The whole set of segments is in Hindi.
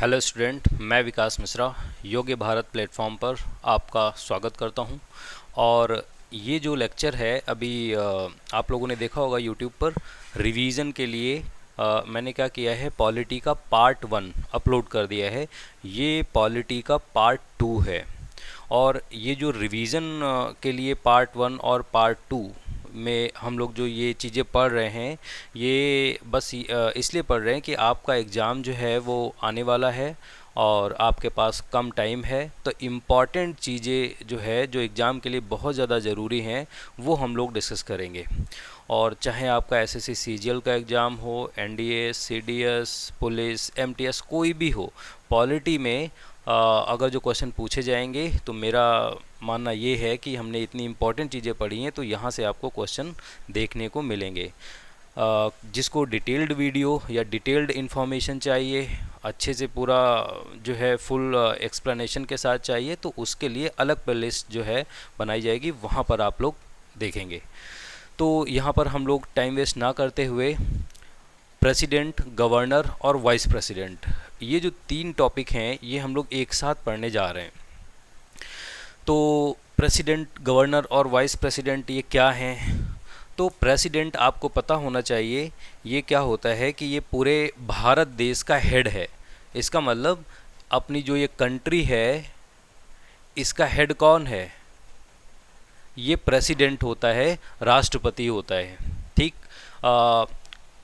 हेलो स्टूडेंट, मैं विकास मिश्रा योग्य भारत प्लेटफॉर्म पर आपका स्वागत करता हूं। और ये जो लेक्चर है अभी आप लोगों ने देखा होगा यूट्यूब पर रिवीजन के लिए मैंने क्या किया है, पॉलिटी का पार्ट 1 अपलोड कर दिया है। ये पॉलिटी का पार्ट 2 है। और ये जो रिवीजन के लिए पार्ट 1 और पार्ट 2 में हम लोग जो ये चीज़ें पढ़ रहे हैं, ये बस इसलिए पढ़ रहे हैं कि आपका एग्ज़ाम जो है वो आने वाला है और आपके पास कम टाइम है। तो इम्पॉर्टेंट चीज़ें जो है, जो एग्ज़ाम के लिए बहुत ज़्यादा ज़रूरी हैं, वो हम लोग डिस्कस करेंगे। और चाहे आपका एसएससी सीजीएल का एग्ज़ाम हो, एनडीए, सीडीएस, पुलिस, एमटीएस, कोई भी हो, पॉलिटी में अगर जो क्वेश्चन पूछे जाएंगे तो मेरा मानना ये है कि हमने इतनी इम्पॉर्टेंट चीज़ें पढ़ी हैं तो यहाँ से आपको क्वेश्चन देखने को मिलेंगे। जिसको डिटेल्ड वीडियो या डिटेल्ड इन्फॉर्मेशन चाहिए, अच्छे से पूरा जो है फुल एक्सप्लेनेशन के साथ चाहिए, तो उसके लिए अलग प्लेलिस्ट जो है बनाई जाएगी, वहाँ पर आप लोग देखेंगे। तो यहाँ पर हम लोग टाइम वेस्ट ना करते हुए प्रेसिडेंट, गवर्नर और वाइस प्रेसिडेंट, ये जो 3 टॉपिक हैं ये हम लोग एक साथ पढ़ने जा रहे हैं। तो प्रेसिडेंट, गवर्नर और वाइस प्रेसिडेंट ये क्या हैं? तो प्रेसिडेंट आपको पता होना चाहिए ये क्या होता है कि ये पूरे भारत देश का हेड है। इसका मतलब अपनी जो ये कंट्री है, इसका हेड कौन है? ये प्रेसिडेंट होता है, राष्ट्रपति होता है। ठीक।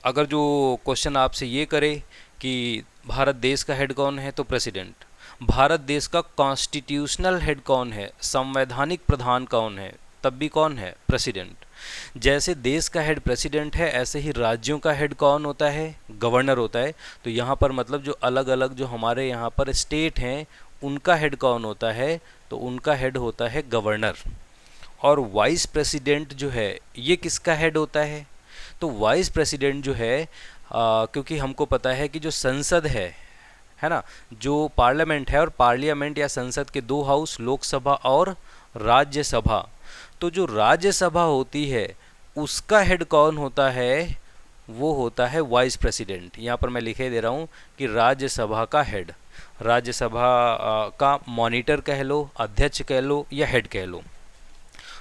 अगर जो क्वेश्चन आपसे ये करे कि भारत देश का हेड कौन है, तो प्रेसिडेंट। भारत देश का कॉन्स्टिट्यूशनल हेड कौन है, संवैधानिक प्रधान कौन है, तब भी कौन है? प्रेसिडेंट। जैसे देश का हेड प्रेसिडेंट है, ऐसे ही राज्यों का हेड कौन होता है? गवर्नर होता है। तो यहाँ पर मतलब जो अलग अलग जो हमारे यहाँ पर स्टेट हैं, उनका हेड कौन होता है? तो उनका हेड होता है गवर्नर। और वाइस प्रेसिडेंट जो है, ये किसका हेड होता है? तो वाइस प्रेसिडेंट जो है, क्योंकि हमको पता है कि जो संसद है ना, जो पार्लियामेंट है, और पार्लियामेंट या संसद के 2 हाउस, लोकसभा और राज्यसभा, तो जो राज्यसभा होती है उसका हेड कौन होता है? वो होता है वाइस प्रेसिडेंट। यहाँ पर मैं लिखे दे रहा हूँ कि राज्यसभा का हेड, राज्यसभा का मॉनिटर कह लो, अध्यक्ष कह लो या हेड कह लो।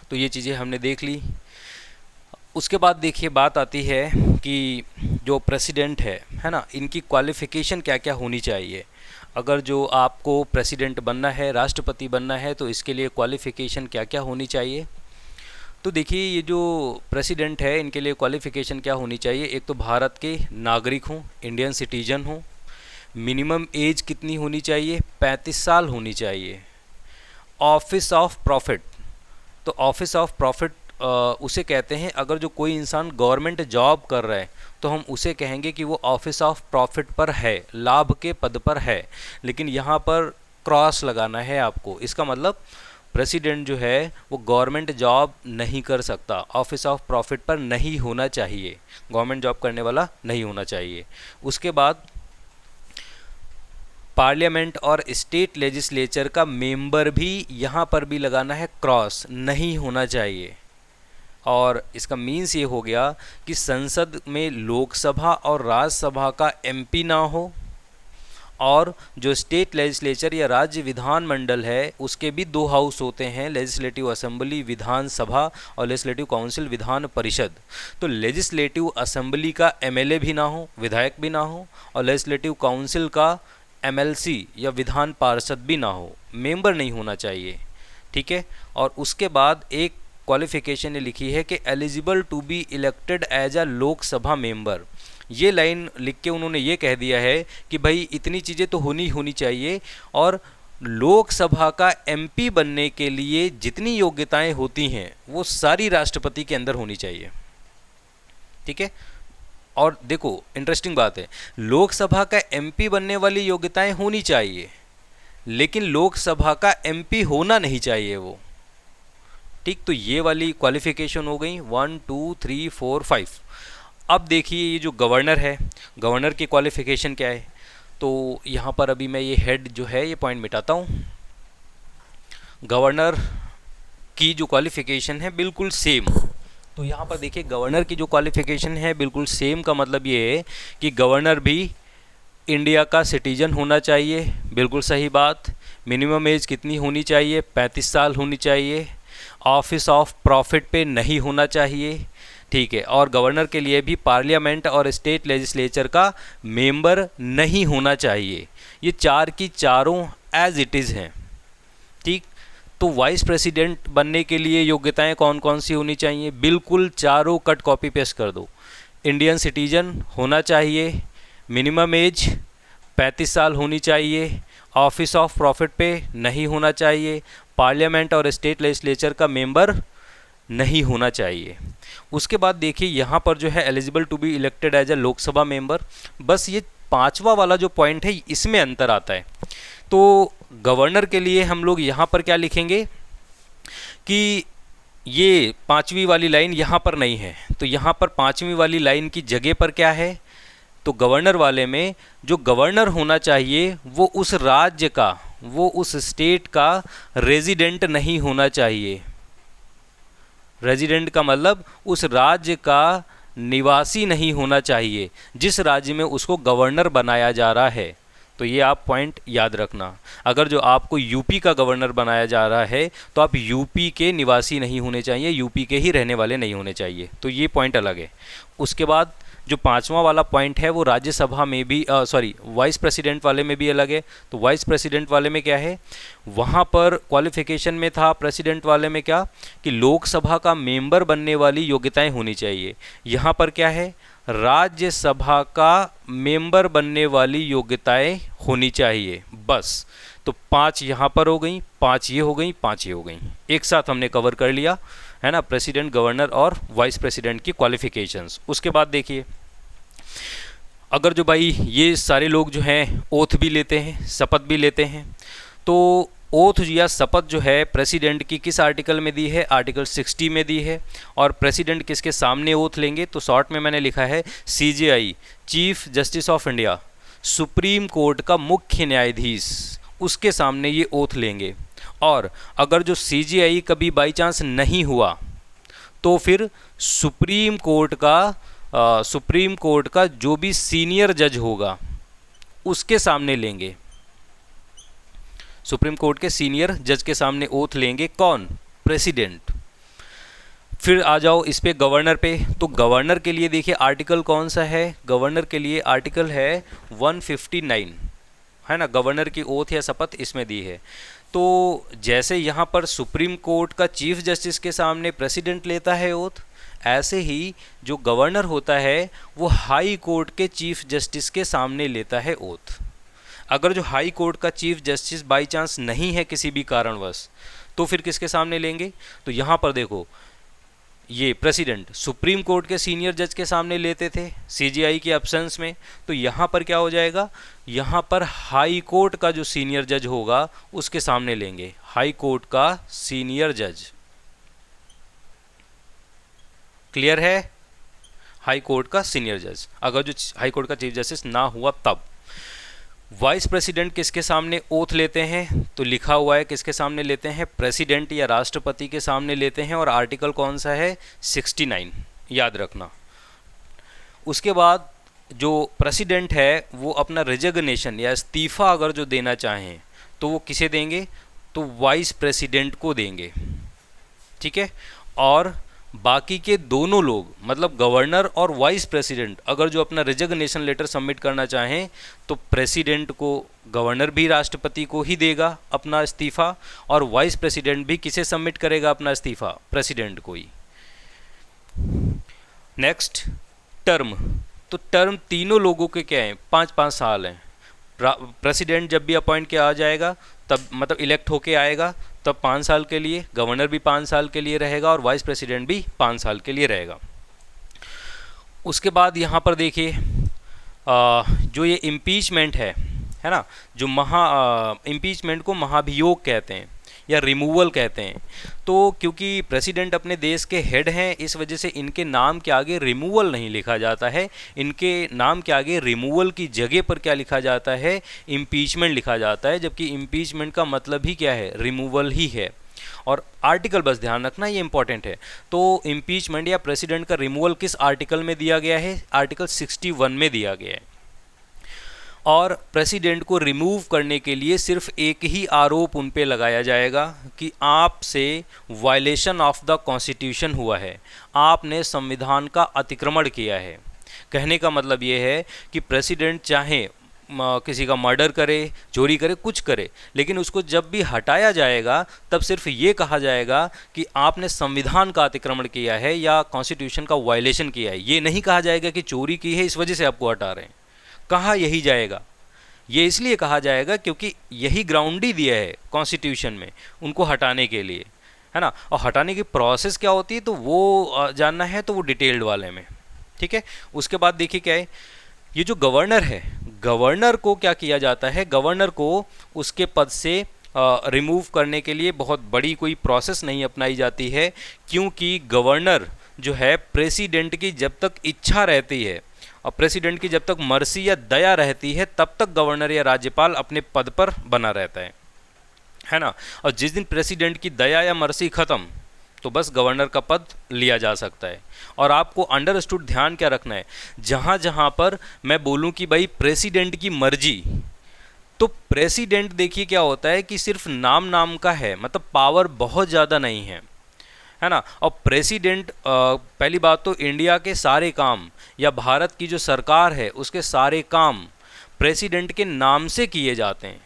तो ये चीज़ें हमने देख ली। उसके बाद देखिए बात आती है कि जो प्रेसिडेंट है ना, इनकी क्वालिफ़िकेशन क्या क्या होनी चाहिए। अगर जो आपको प्रेसिडेंट बनना है, राष्ट्रपति बनना है, तो इसके लिए क्वालिफ़िकेशन क्या क्या होनी चाहिए। तो देखिए ये जो प्रेसिडेंट है, इनके लिए क्वालिफ़िकेशन क्या होनी चाहिए। एक तो भारत के नागरिक हों, इंडियन सिटीजन हों। मिनिमम एज कितनी होनी चाहिए? 35 साल होनी चाहिए। ऑफिस ऑफ प्रॉफिट, तो ऑफिस ऑफ प्रॉफिट उसे कहते हैं, अगर जो कोई इंसान गवर्नमेंट जॉब कर रहा है तो हम उसे कहेंगे कि वो ऑफिस ऑफ प्रॉफिट पर है, लाभ के पद पर है। लेकिन यहाँ पर क्रॉस लगाना है आपको। इसका मतलब प्रेसिडेंट जो है वो गवर्नमेंट जॉब नहीं कर सकता, ऑफिस ऑफ प्रॉफिट पर नहीं होना चाहिए, गवर्नमेंट जॉब करने वाला नहीं होना चाहिए। उसके बाद पार्लियामेंट और स्टेट लेजिस्लेचर का मेंबर भी यहाँ पर भी लगाना है क्रॉस, नहीं होना चाहिए। और इसका मीन्स ये हो गया कि संसद में लोकसभा और राज्यसभा का एमपी ना हो, और जो स्टेट लेजिस्लेचर या राज्य विधानमंडल है उसके भी 2 हाउस होते हैं, लेजिस्लेटिव असेंबली विधानसभा और लेजिस्लेटिव काउंसिल विधान परिषद। तो लेजिस्लेटिव असेंबली का एमएलए भी ना हो, विधायक भी ना हो, और लेजिस्लेटिव काउंसिल का एमएलसी या विधान पार्षद भी ना हो, मेंबर नहीं होना चाहिए। ठीक है। और उसके बाद एक क्वालिफिकेशन ने लिखी है कि eligible to be elected as a Lok Sabha member. ये लाइन लिख के उन्होंने ये कह दिया है कि भाई इतनी चीज़ें तो होनी चाहिए, और लोकसभा का एमपी बनने के लिए जितनी योग्यताएं होती हैं वो सारी राष्ट्रपति के अंदर होनी चाहिए। ठीक है। और देखो इंटरेस्टिंग बात है, लोकसभा का एमपी बनने वाली योग्यताएं होनी चाहिए, लेकिन लोकसभा का एमपी होना नहीं चाहिए वो। ठीक। तो ये वाली क्वालिफिकेशन हो गई 1 2 3 4 5। अब देखिए ये जो गवर्नर है, गवर्नर की क्वालिफिकेशन क्या है। तो यहाँ पर अभी मैं ये हेड जो है ये पॉइंट मिटाता हूँ। गवर्नर की जो क्वालिफिकेशन है बिल्कुल सेम। तो यहाँ पर देखिए गवर्नर की जो क्वालिफिकेशन है बिल्कुल सेम, का मतलब ये है कि गवर्नर भी इंडिया का सिटीजन होना चाहिए, बिल्कुल सही बात। मिनिमम एज कितनी होनी चाहिए? 35 साल होनी चाहिए। ऑफिस ऑफ प्रॉफिट पे नहीं होना चाहिए, ठीक है। और गवर्नर के लिए भी पार्लियामेंट और स्टेट लेजिस्लेचर का मेंबर नहीं होना चाहिए। ये चार की चारों एज इट इज़ हैं, ठीक। तो वाइस प्रेसिडेंट बनने के लिए योग्यताएं कौन कौन सी होनी चाहिए? बिल्कुल चारों कट कॉपी पेस्ट कर दो। इंडियन सिटीजन होना चाहिए, मिनिमम एज 35 साल होनी चाहिए, ऑफिस ऑफ प्रॉफिट पे नहीं होना चाहिए, पार्लियामेंट और स्टेट लेजिस्लेचर का मेंबर नहीं होना चाहिए। उसके बाद देखिए यहाँ पर जो है eligible to be elected as a Lok Sabha member. बस ये पांचवा वाला जो पॉइंट है इसमें अंतर आता है। तो गवर्नर के लिए हम लोग यहाँ पर क्या लिखेंगे कि ये पांचवी वाली लाइन यहाँ पर नहीं है, तो यहाँ पर पांचवी वाली लाइन की जगह पर क्या है? तो गवर्नर वाले में जो गवर्नर होना चाहिए वो उस राज्य का, वो उस स्टेट का रेजिडेंट नहीं होना चाहिए। रेजिडेंट का मतलब उस राज्य का निवासी नहीं होना चाहिए जिस राज्य में उसको गवर्नर बनाया जा रहा है। तो ये आप पॉइंट याद रखना। अगर जो आपको यूपी का गवर्नर बनाया जा रहा है तो आप यूपी के निवासी नहीं होने चाहिए, यूपी के ही रहने वाले नहीं होने चाहिए। तो ये पॉइंट अलग है। उसके बाद जो पांचवा वाला पॉइंट है वो राज्यसभा में भी वाइस प्रेसिडेंट वाले में भी अलग है। तो वाइस प्रेसिडेंट वाले में क्या है? वहाँ पर क्वालिफिकेशन में था प्रेसिडेंट वाले में क्या कि लोकसभा का मेंबर बनने वाली योग्यताएं होनी चाहिए। यहाँ पर क्या है? राज्यसभा का मेंबर बनने वाली योग्यताएं होनी चाहिए। बस तो 5 यहाँ पर हो गई, 5 ये हो गई, 5 ये हो गई। एक साथ हमने कवर कर लिया है ना, प्रेसिडेंट, गवर्नर और वाइस प्रेसिडेंट की क्वालिफिकेशंस। उसके बाद देखिए अगर जो भाई ये सारे लोग जो हैं ओथ भी लेते हैं, शपथ भी लेते हैं, तो ओथ या शपथ जो है प्रेसिडेंट की किस आर्टिकल में दी है? आर्टिकल 60 में दी है। और प्रेसिडेंट किसके सामने ओथ लेंगे? तो शॉर्ट में मैंने लिखा है CJI, chief justice of India, supreme court का मुख्य न्यायाधीश, उसके सामने ये ओथ लेंगे। और अगर जो CJI कभी बाई चांस नहीं हुआ तो फिर सुप्रीम कोर्ट का जो भी सीनियर जज होगा उसके सामने लेंगे। सुप्रीम कोर्ट के सीनियर जज के सामने ओथ लेंगे। कौन? प्रेसिडेंट। फिर आ जाओ इस पे गवर्नर पे। तो गवर्नर के लिए देखिए आर्टिकल कौन सा है? गवर्नर के लिए आर्टिकल है 159, है ना। गवर्नर की ओथ या शपथ इसमें दी है। तो जैसे यहाँ पर सुप्रीम कोर्ट का चीफ जस्टिस के सामने प्रेसिडेंट लेता है ओथ, ऐसे ही जो गवर्नर होता है वो हाई कोर्ट के चीफ जस्टिस के सामने लेता है ओथ। अगर जो हाई कोर्ट का चीफ जस्टिस बाई चांस नहीं है किसी भी कारणवश तो फिर किसके सामने लेंगे? तो यहाँ पर देखो ये प्रेसिडेंट सुप्रीम कोर्ट के सीनियर जज के सामने लेते थे CJI के एब्सेंस में। तो यहाँ पर क्या हो जाएगा? यहाँ पर हाई कोर्ट का जो सीनियर जज होगा उसके सामने लेंगे, हाई कोर्ट का सीनियर जज। क्लियर है? हाई कोर्ट का सीनियर जज, अगर जो हाई कोर्ट का चीफ जस्टिस ना हुआ तब। वाइस प्रेसिडेंट किसके सामने ओथ लेते हैं? तो लिखा हुआ है किसके सामने लेते हैं? प्रेसिडेंट या राष्ट्रपति के सामने लेते हैं। और आर्टिकल कौन सा है? 69, याद रखना। उसके बाद जो प्रेसिडेंट है वो अपना रिजिग्नेशन या इस्तीफा अगर जो देना चाहें तो वो किसे देंगे? तो वाइस प्रेसिडेंट को देंगे, ठीक है। और बाकी के दोनों लोग मतलब गवर्नर और वाइस प्रेसिडेंट अगर जो अपना रिजिग्नेशन लेटर सबमिट करना चाहें तो प्रेसिडेंट को, गवर्नर भी राष्ट्रपति को ही देगा अपना इस्तीफा, और वाइस प्रेसिडेंट भी किसे सबमिट करेगा अपना इस्तीफा? प्रेसिडेंट को ही। Next term. तो टर्म तीनों लोगों के क्या हैं? 5-5 साल हैं। प्रेसिडेंट जब भी अपॉइंट किया आ जाएगा तब मतलब इलेक्ट होके आएगा तब 5 साल के लिए, गवर्नर भी 5 साल के लिए रहेगा और वाइस प्रेसिडेंट भी 5 साल के लिए रहेगा। उसके बाद यहाँ पर देखिए जो ये इम्पीचमेंट है ना, जो इम्पीचमेंट को महाभियोग कहते हैं या रिमूवल कहते हैं। तो क्योंकि प्रेसिडेंट अपने देश के हेड हैं इस वजह से इनके नाम के आगे रिमूवल नहीं लिखा जाता है, इनके नाम के आगे रिमूवल की जगह पर क्या लिखा जाता है? इम्पीचमेंट लिखा जाता है। जबकि इम्पीचमेंट का मतलब ही क्या है? रिमूवल ही है। और आर्टिकल बस ध्यान रखना, ये इंपॉर्टेंट है। तो इम्पीचमेंट या प्रेसिडेंट का रिमूवल किस आर्टिकल में दिया गया है? आर्टिकल 61 में दिया गया है। और प्रेसिडेंट को रिमूव करने के लिए सिर्फ एक ही आरोप उन पे लगाया जाएगा कि आपसे वायलेशन ऑफ द कॉन्स्टिट्यूशन हुआ है, आपने संविधान का अतिक्रमण किया है। कहने का मतलब ये है कि प्रेसिडेंट चाहे किसी का मर्डर करे, चोरी करे, कुछ करे, लेकिन उसको जब भी हटाया जाएगा तब सिर्फ ये कहा जाएगा कि आपने संविधान का अतिक्रमण किया है या कॉन्स्टिट्यूशन का वायलेशन किया है। ये नहीं कहा जाएगा कि चोरी की है इस वजह से आपको हटा रहे हैं, कहा यही जाएगा। ये इसलिए कहा जाएगा क्योंकि यही ग्राउंड ही दिया है कॉन्स्टिट्यूशन में उनको हटाने के लिए, है ना। और हटाने की प्रोसेस क्या होती है तो वो जानना है तो वो डिटेल्ड वाले में, ठीक है। उसके बाद देखिए क्या है, ये जो गवर्नर है, गवर्नर को क्या किया जाता है, गवर्नर को उसके पद से रिमूव करने के लिए बहुत बड़ी कोई प्रोसेस नहीं अपनाई जाती है, क्योंकि गवर्नर जो है प्रेसिडेंट की जब तक इच्छा रहती है और प्रेसिडेंट की जब तक मर्जी या दया रहती है तब तक गवर्नर या राज्यपाल अपने पद पर बना रहता है ना। और जिस दिन प्रेसिडेंट की दया या मर्जी खत्म तो बस गवर्नर का पद लिया जा सकता है। और आपको अंडरस्टूड ध्यान क्या रखना है, जहाँ जहाँ पर मैं बोलूँ कि भाई प्रेसिडेंट की मर्जी, तो प्रेसिडेंट देखिए क्या होता है कि सिर्फ नाम नाम का है, मतलब पावर बहुत ज़्यादा नहीं है ना। और प्रेसिडेंट पहली बात तो इंडिया के सारे काम या भारत की जो सरकार है उसके सारे काम प्रेसिडेंट के नाम से किए जाते हैं।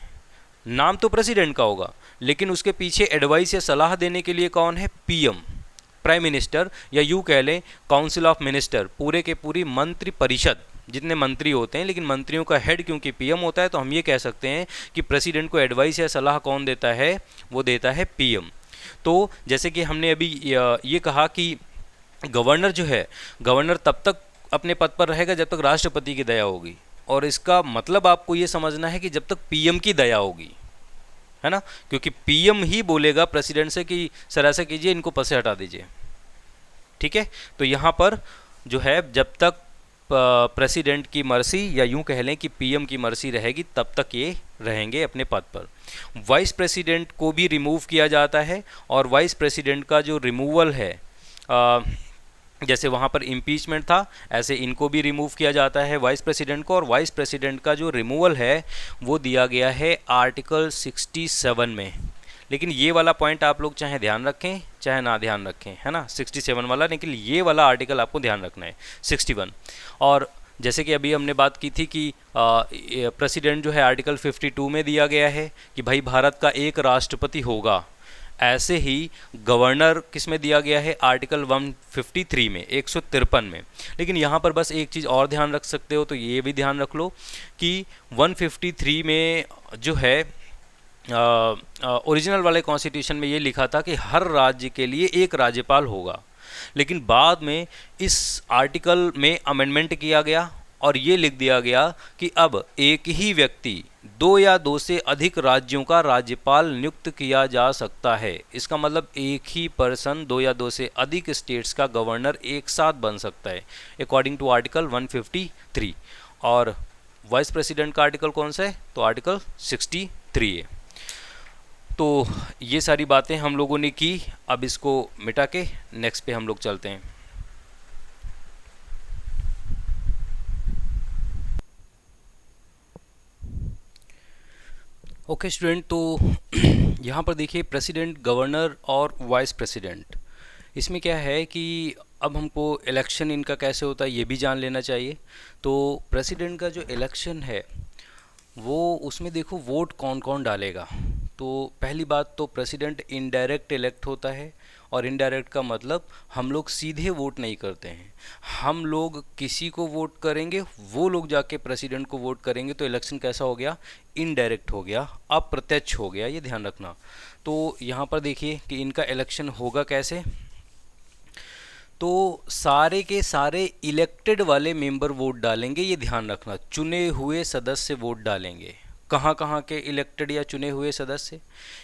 नाम तो प्रेसिडेंट का होगा लेकिन उसके पीछे एडवाइस या सलाह देने के लिए कौन है, पीएम, प्राइम मिनिस्टर, या यूँ कह लें काउंसिल ऑफ मिनिस्टर, पूरे के पूरी मंत्री परिषद, जितने मंत्री होते हैं, लेकिन मंत्रियों का हेड क्योंकि पीएम होता है तो हम ये कह सकते हैं कि प्रेसिडेंट को एडवाइस या सलाह कौन देता है, वो देता है पीएम। तो जैसे कि हमने अभी ये कहा कि गवर्नर जो है, गवर्नर तब तक अपने पद पर रहेगा जब तक राष्ट्रपति की दया होगी, और इसका मतलब आपको ये समझना है कि जब तक पीएम की दया होगी, है ना, क्योंकि पीएम ही बोलेगा प्रेसिडेंट से कि सर ऐसा कीजिए, इनको पद से हटा दीजिए, ठीक है। तो यहाँ पर जो है जब तक प्रेसिडेंट की मर्जी या यूं कह लें कि पीएम की मर्जी रहेगी तब तक ये रहेंगे अपने पद पर। वाइस प्रेसिडेंट को भी रिमूव किया जाता है, और वाइस प्रेसिडेंट का जो रिमूवल है, जैसे वहाँ पर इम्पीचमेंट था ऐसे इनको भी रिमूव किया जाता है वाइस प्रेसिडेंट को। और वाइस प्रेसिडेंट का जो रिमूवल है वो दिया गया है आर्टिकल 67 में। लेकिन ये वाला पॉइंट आप लोग चाहे ध्यान रखें चाहे ना ध्यान रखें, है ना, 67 वाला, लेकिन ये वाला आर्टिकल आपको ध्यान रखना है 61। और जैसे कि अभी हमने बात की थी कि प्रेसिडेंट जो है आर्टिकल 52 में दिया गया है कि भाई भारत का एक राष्ट्रपति होगा, ऐसे ही गवर्नर किस में दिया गया है, आर्टिकल 153 में, 153 में। लेकिन यहाँ पर बस एक चीज़ और ध्यान रख सकते हो, तो ये भी ध्यान रख लो कि 153 में जो है ओरिजिनल वाले कॉन्स्टिट्यूशन में ये लिखा था कि हर राज्य के लिए एक राज्यपाल होगा, लेकिन बाद में इस आर्टिकल में अमेंडमेंट किया गया और ये लिख दिया गया कि अब एक ही व्यक्ति 2 या 2 से अधिक राज्यों का राज्यपाल नियुक्त किया जा सकता है। इसका मतलब एक ही पर्सन 2 या 2 से अधिक स्टेट्स का गवर्नर एक साथ बन सकता है, अकॉर्डिंग टू आर्टिकल 153। और वाइस प्रेसिडेंट का आर्टिकल कौन सा है, तो आर्टिकल 63 है। तो ये सारी बातें हम लोगों ने की, अब इसको मिटा के नेक्स्ट पे हम लोग चलते हैं। ओके स्टूडेंट, तो यहाँ पर देखिए प्रेसिडेंट, गवर्नर और वाइस प्रेसिडेंट, इसमें क्या है कि अब हमको इलेक्शन इनका कैसे होता है ये भी जान लेना चाहिए। तो प्रेसिडेंट का जो इलेक्शन है वो, उसमें देखो वोट कौन कौन डालेगा। तो पहली बात तो प्रेसिडेंट इनडायरेक्ट इलेक्ट होता है, और इनडायरेक्ट का मतलब हम लोग सीधे वोट नहीं करते हैं, हम लोग किसी को वोट करेंगे, वो लोग जाके प्रेसिडेंट को वोट करेंगे। तो इलेक्शन कैसा हो गया, इनडायरेक्ट हो गया, अप्रत्यक्ष हो गया, ये ध्यान रखना। तो यहाँ पर देखिए कि इनका इलेक्शन होगा कैसे, तो सारे के सारे इलेक्टेड वाले मेंबर वोट डालेंगे, ये ध्यान रखना, चुने हुए सदस्य वोट डालेंगे। कहाँ कहाँ के इलेक्टेड या चुने हुए सदस्य,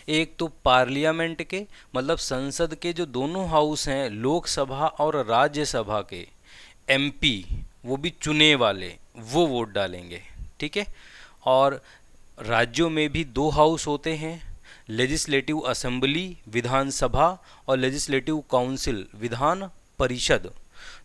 एक तो पार्लियामेंट के, मतलब संसद के जो दोनों हाउस हैं, लोकसभा और राज्यसभा के एमपी, वो भी चुने वाले, वो वोट डालेंगे, ठीक है। और राज्यों में भी 2 हाउस होते हैं, लेजिस्लेटिव असेंबली विधानसभा और लेजिस्लेटिव काउंसिल विधान परिषद।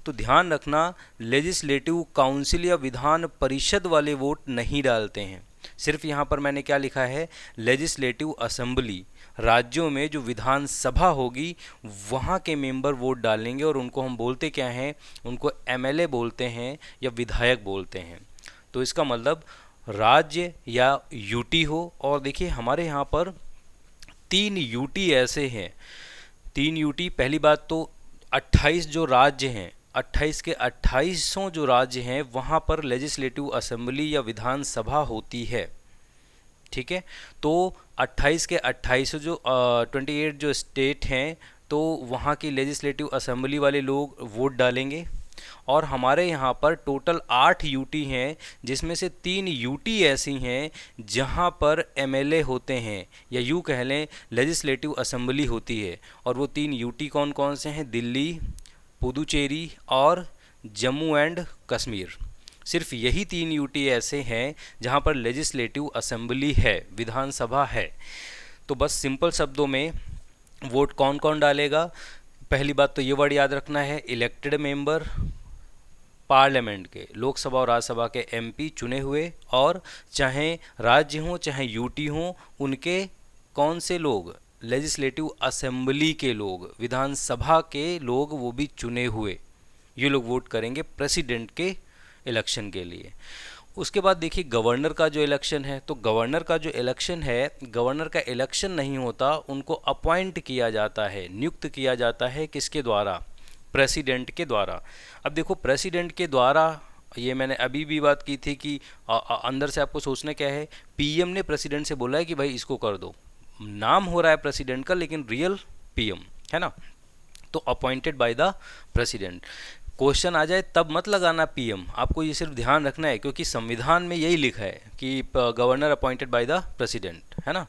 तो ध्यान रखना, लेजिस्लेटिव काउंसिल या विधान परिषद वाले वोट नहीं डालते हैं। सिर्फ यहाँ पर मैंने क्या लिखा है, लेजिस्लेटिव असेंबली, राज्यों में जो विधानसभा होगी वहाँ के मेंबर वोट डालेंगे, और उनको हम बोलते क्या हैं, उनको एमएलए बोलते हैं या विधायक बोलते हैं। तो इसका मतलब राज्य या यूटी हो, और देखिए हमारे यहाँ पर 3 यूटी ऐसे हैं, 3 यूटी। पहली बात तो 28 जो राज्य हैं, 28 के 28 जो राज्य हैं वहाँ पर लेजिस्लेटिव असेंबली या विधानसभा होती है, ठीक है। तो 28 के 28 जो 28 जो स्टेट हैं, तो वहाँ की लेजिस्लेटिव असेंबली वाले लोग वोट डालेंगे। और हमारे यहाँ पर टोटल 8 यूटी हैं, जिसमें से 3 यूटी ऐसी हैं जहाँ पर एमएलए होते हैं, या यूँ कह लें लेजिस्लेटिव असेंबली होती है। और वो 3 यूटी कौन कौन से हैं, दिल्ली, पुदुचेरी और जम्मू एंड कश्मीर। सिर्फ यही 3 यूटी ऐसे हैं जहाँ पर लेजिस्लेटिव असेंबली है, विधानसभा है। तो बस सिंपल शब्दों में वोट कौन कौन डालेगा, पहली बात तो ये वर्ड याद रखना है, इलेक्टेड मेंबर, पार्लियामेंट के, लोकसभा और राज्यसभा के एमपी चुने हुए, और चाहे राज्य हों चाहे यूटी हों, उनके कौन से लोग, लेजिस्लेटिव असेंबली के लोग, विधानसभा के लोग, वो भी चुने हुए, ये लोग वोट करेंगे प्रेसिडेंट के इलेक्शन के लिए। उसके बाद देखिए गवर्नर का जो इलेक्शन है, तो गवर्नर का जो इलेक्शन है, गवर्नर का इलेक्शन नहीं होता, उनको अपॉइंट किया जाता है, नियुक्त किया जाता है, किसके द्वारा, प्रेसिडेंट के द्वारा। अब देखो प्रेसिडेंट के द्वारा, ये मैंने अभी भी बात की थी कि अंदर से आपको सोचना क्या है, पीएम ने प्रेसिडेंट से बोला है कि भाई इसको कर दो, नाम हो रहा है प्रेसिडेंट का लेकिन रियल पीएम है ना, तो appointed by the president. Question आ जाए तब मत लगाना पीएम, आपको ये सिर्फ ध्यान रखना है क्योंकि संविधान में यही लिखा है कि governor appointed by the president, है ना।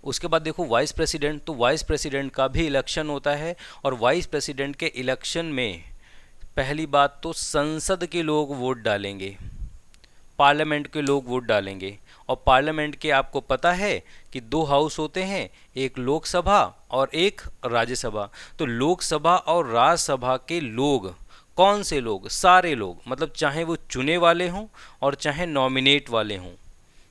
उसके बाद देखो वाइस प्रेसिडेंट, तो वाइस प्रेसिडेंट का भी इलेक्शन होता है, और वाइस प्रेसिडेंट के इलेक्शन में पहली बात तो संसद के लोग वोट डालेंगे, पार्लियामेंट के लोग वोट डालेंगे। और पार्लियामेंट के आपको पता है कि 2 हाउस होते हैं, एक लोकसभा और एक राज्यसभा। तो लोकसभा और राज्यसभा के लोग, कौन से लोग, सारे लोग, मतलब चाहे वो चुने वाले हों और चाहे नॉमिनेट वाले हों,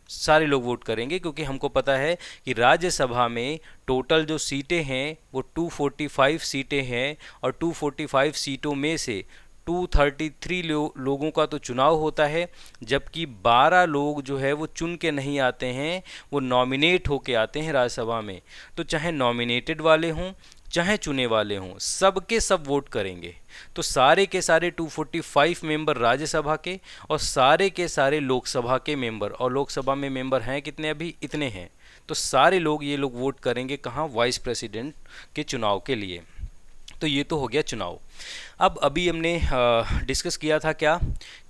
सारे लोग वोट करेंगे, क्योंकि हमको पता है कि राज्यसभा में टोटल जो सीटें हैं वो 245 सीटें हैं, और 245 सीटों में से 233 लोगों का तो चुनाव होता है, जबकि 12 लोग जो है वो चुन के नहीं आते हैं, वो नॉमिनेट होके आते हैं राज्यसभा में। तो चाहे नॉमिनेटेड वाले हों चाहे चुने वाले हों, सब के सब वोट करेंगे। तो सारे के सारे 245 मेंबर राज्यसभा के और सारे के सारे लोकसभा के मेंबर, और लोकसभा में मेंबर हैं कितने, अभी इतने हैं, तो सारे लोग ये लोग वोट करेंगे कहाँ, वाइस प्रेसिडेंट के चुनाव के लिए। तो ये तो हो गया चुनाव। अब अभी हमने डिस्कस किया था क्या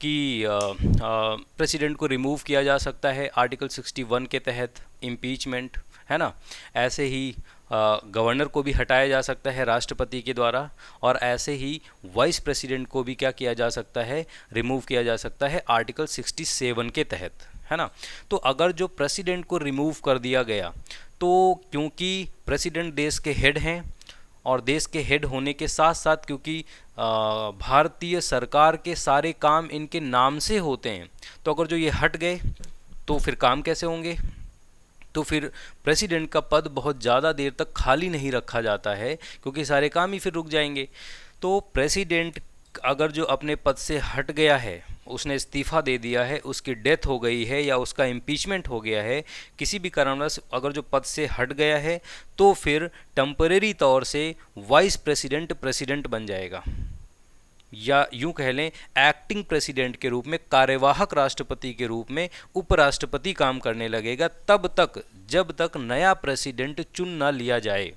कि प्रेसिडेंट को रिमूव किया जा सकता है आर्टिकल 61 के तहत, इम्पीचमेंट, है ना। ऐसे ही गवर्नर को भी हटाया जा सकता है राष्ट्रपति के द्वारा, और ऐसे ही वाइस प्रेसिडेंट को भी क्या किया जा सकता है, रिमूव किया जा सकता है आर्टिकल 67 के तहत, है ना। तो अगर जो प्रेसिडेंट को रिमूव कर दिया गया, तो क्योंकि प्रेसिडेंट देश के हेड हैं, और देश के हेड होने के साथ साथ क्योंकि भारतीय सरकार के सारे काम इनके नाम से होते हैं, तो अगर जो ये हट गए तो फिर काम कैसे होंगे, तो फिर प्रेसिडेंट का पद बहुत ज़्यादा देर तक खाली नहीं रखा जाता है, क्योंकि सारे काम ही फिर रुक जाएंगे। तो प्रेसिडेंट अगर जो अपने पद से हट गया है, उसने इस्तीफ़ा दे दिया है, उसकी डेथ हो गई है या उसका इम्पीचमेंट हो गया है, किसी भी कारणवश अगर जो पद से हट गया है, तो फिर टेम्परेरी तौर से वाइस प्रेसिडेंट प्रेसिडेंट बन जाएगा, या यूं कह लें एक्टिंग प्रेसिडेंट के रूप में, कार्यवाहक राष्ट्रपति के रूप में उपराष्ट्रपति काम करने लगेगा, तब तक जब तक नया प्रेसिडेंट चुन ना लिया जाए।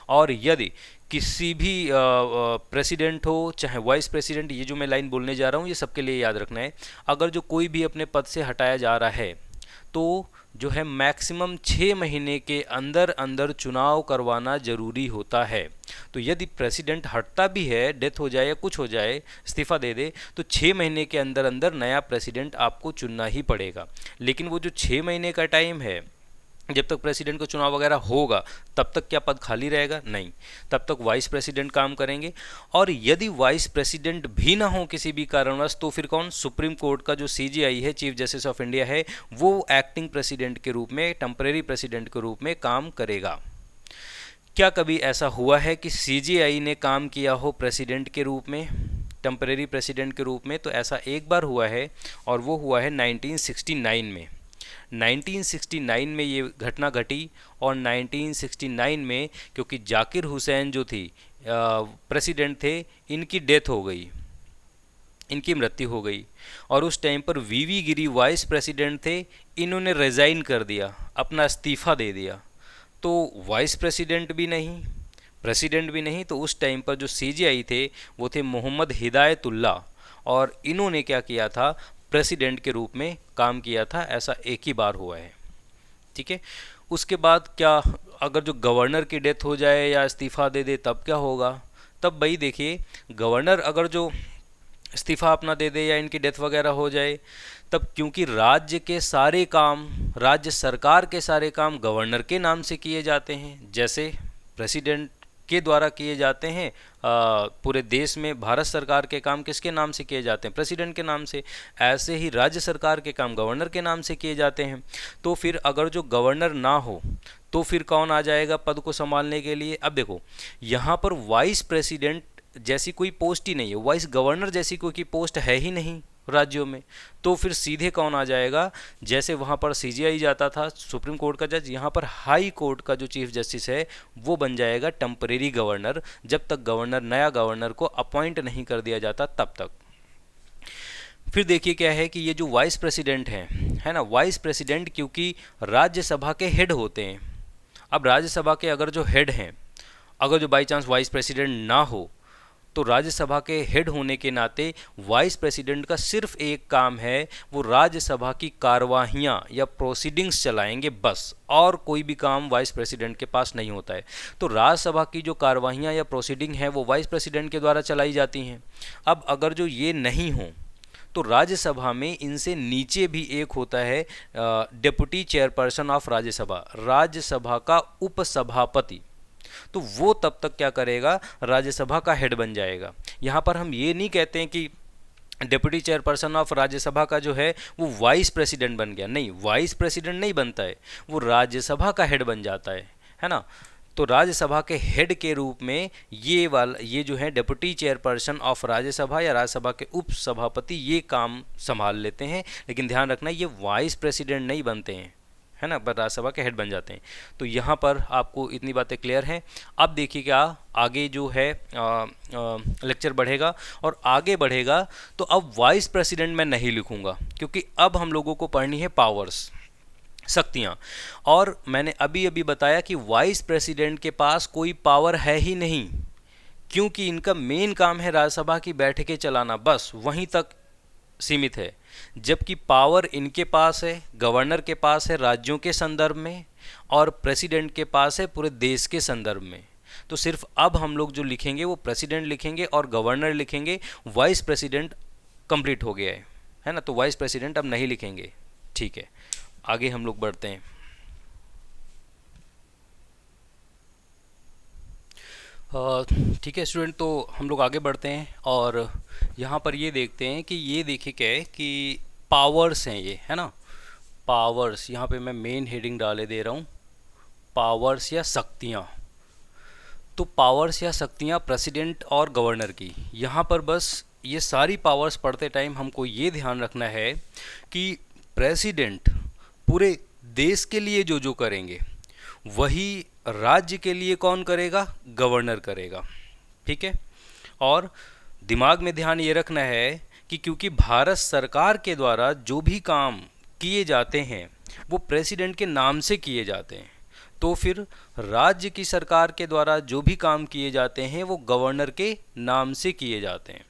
और यदि किसी भी प्रेसिडेंट हो चाहे वाइस प्रेसिडेंट, ये जो मैं लाइन बोलने जा रहा हूँ ये सबके लिए याद रखना है, अगर जो कोई भी अपने पद से हटाया जा रहा है, तो जो है मैक्सिमम 6 महीने के अंदर अंदर चुनाव करवाना ज़रूरी होता है। तो यदि प्रेसिडेंट हटता भी है, डेथ हो जाए या कुछ हो जाए, इस्तीफ़ा दे दे, तो 6 महीने के अंदर अंदर नया प्रेसिडेंट आपको चुनना ही पड़ेगा। लेकिन वो जो 6 महीने का टाइम है, जब तक प्रेसिडेंट का चुनाव वगैरह होगा तब तक क्या पद खाली रहेगा? नहीं, तब तक वाइस प्रेसिडेंट काम करेंगे। और यदि वाइस प्रेसिडेंट भी ना हो किसी भी कारणवश, तो फिर कौन? सुप्रीम कोर्ट का जो सीजेआई है, चीफ जस्टिस ऑफ इंडिया है, वो एक्टिंग प्रेसिडेंट के रूप में, टेम्परेरी प्रेसिडेंट के रूप में काम करेगा। क्या कभी ऐसा हुआ है कि सीजेआई ने काम किया हो प्रेसिडेंट के रूप में, टेम्परेरी प्रेसिडेंट के रूप में? तो ऐसा एक बार हुआ है, और वो हुआ है 1969 में। 1969 में ये घटना घटी, और 1969 में क्योंकि जाकिर हुसैन जो थी प्रेसिडेंट थे, इनकी डेथ हो गई, इनकी मृत्यु हो गई। और उस टाइम पर वीवी गिरी वाइस प्रेसिडेंट थे, इन्होंने रिज़ाइन कर दिया, अपना इस्तीफ़ा दे दिया। तो वाइस प्रेसिडेंट भी नहीं, प्रेसिडेंट भी नहीं, तो उस टाइम पर जो सीजेआई थे वो थे मोहम्मद हिदायतुल्ला, और इन्होंने क्या किया था? प्रेसिडेंट के रूप में काम किया था। ऐसा एक ही बार हुआ है, ठीक है। उसके बाद क्या, अगर जो गवर्नर की डेथ हो जाए या इस्तीफ़ा दे दे तब क्या होगा? तब भाई देखिए, गवर्नर अगर जो इस्तीफ़ा अपना दे दे या इनकी डेथ वगैरह हो जाए, तब क्योंकि राज्य के सारे काम, राज्य सरकार के सारे काम गवर्नर के नाम से किए जाते हैं, जैसे प्रेसिडेंट के द्वारा किए जाते हैं। पूरे देश में भारत सरकार के काम किसके नाम से किए जाते हैं? प्रेसिडेंट के नाम से। ऐसे ही राज्य सरकार के काम गवर्नर के नाम से किए जाते हैं। तो फिर अगर जो गवर्नर ना हो तो फिर कौन आ जाएगा पद को संभालने के लिए? अब देखो, यहाँ पर वाइस प्रेसिडेंट जैसी कोई पोस्ट ही नहीं है, वाइस गवर्नर जैसी कोई पोस्ट है ही नहीं राज्यों में। तो फिर सीधे कौन आ जाएगा? जैसे वहाँ पर सीजेआई जाता था, सुप्रीम कोर्ट का जज, यहाँ पर हाई कोर्ट का जो चीफ जस्टिस है वो बन जाएगा टेम्परेरी गवर्नर, जब तक गवर्नर, नया गवर्नर को अपॉइंट नहीं कर दिया जाता तब तक। फिर देखिए क्या है कि ये जो वाइस प्रेसिडेंट हैं, है ना, वाइस प्रेसिडेंट क्योंकि राज्यसभा के हेड होते हैं। अब राज्यसभा के अगर जो हेड हैं, अगर जो बाई चांस वाइस प्रेसिडेंट ना हो, तो राज्यसभा के हेड होने के नाते वाइस प्रेसिडेंट का सिर्फ एक काम है, वो राज्यसभा की कार्यवाहियाँ या प्रोसीडिंग्स चलाएंगे बस, और कोई भी काम वाइस प्रेसिडेंट के पास नहीं होता है। तो राज्यसभा की जो कार्यवाहियाँ या प्रोसीडिंग है वो वाइस प्रेसिडेंट के द्वारा चलाई जाती हैं। अब अगर जो ये नहीं हो, तो राज्यसभा में इनसे नीचे भी एक होता है deputy chairperson of Rajya Sabha, Rajya Sabha का उपसभापति। तो वो तब तक क्या करेगा? राज्यसभा का हेड बन जाएगा। यहाँ पर हम ये नहीं कहते हैं कि डेप्यूटी चेयरपर्सन ऑफ राज्यसभा का जो है वो वाइस प्रेसिडेंट बन गया, नहीं, वाइस प्रेसिडेंट नहीं बनता है, वो राज्यसभा का हेड बन जाता है ना। तो राज्यसभा के हेड के रूप में ये जो है डेप्यूटी चेयरपर्सन ऑफ राज्यसभा या राज्यसभा के उप सभापति ये काम संभाल लेते हैं। लेकिन ध्यान रखना, ये वाइस प्रेसिडेंट नहीं बनते हैं, है ना, पर राज्यसभा के हेड बन जाते हैं। तो यहाँ पर आपको इतनी बातें क्लियर हैं। अब देखिए क्या आगे जो है लेक्चर बढ़ेगा, और आगे बढ़ेगा तो अब वाइस प्रेसिडेंट मैं नहीं लिखूँगा, क्योंकि अब हम लोगों को पढ़नी है पावर्स, शक्तियाँ। और मैंने अभी अभी बताया कि वाइस प्रेसिडेंट के पास कोई पावर है ही नहीं, क्योंकि इनका मेन काम है राज्यसभा की बैठकें चलाना, बस वहीं तक सीमित है। जबकि पावर इनके पास है, गवर्नर के पास है राज्यों के संदर्भ में, और प्रेसिडेंट के पास है पूरे देश के संदर्भ में। तो सिर्फ अब हम लोग जो लिखेंगे वो प्रेसिडेंट लिखेंगे और गवर्नर लिखेंगे, वाइस प्रेसिडेंट कंप्लीट हो गया है ना। तो वाइस प्रेसिडेंट अब नहीं लिखेंगे, ठीक है। आगे हम लोग बढ़ते हैं। ठीक है स्टूडेंट, तो हम लोग आगे बढ़ते हैं, और यहाँ पर ये देखते हैं कि ये देखिए क्या है कि पावर्स हैं ये, है ना, पावर्स। यहाँ पे मैं मेन हेडिंग डाले दे रहा हूँ, पावर्स या शक्तियाँ। तो पावर्स या शक्तियाँ प्रेसिडेंट और गवर्नर की, यहाँ पर बस ये सारी पावर्स पढ़ते टाइम हमको ये ध्यान रखना है कि प्रेसिडेंट पूरे देश के लिए जो जो करेंगे वही राज्य के लिए कौन करेगा? गवर्नर करेगा, ठीक है। और दिमाग में ध्यान ये रखना है कि क्योंकि भारत सरकार के द्वारा जो भी काम किए जाते हैं वो प्रेसिडेंट के नाम से किए जाते हैं, तो फिर राज्य की सरकार के द्वारा जो भी काम किए जाते हैं वो गवर्नर के नाम से किए जाते हैं,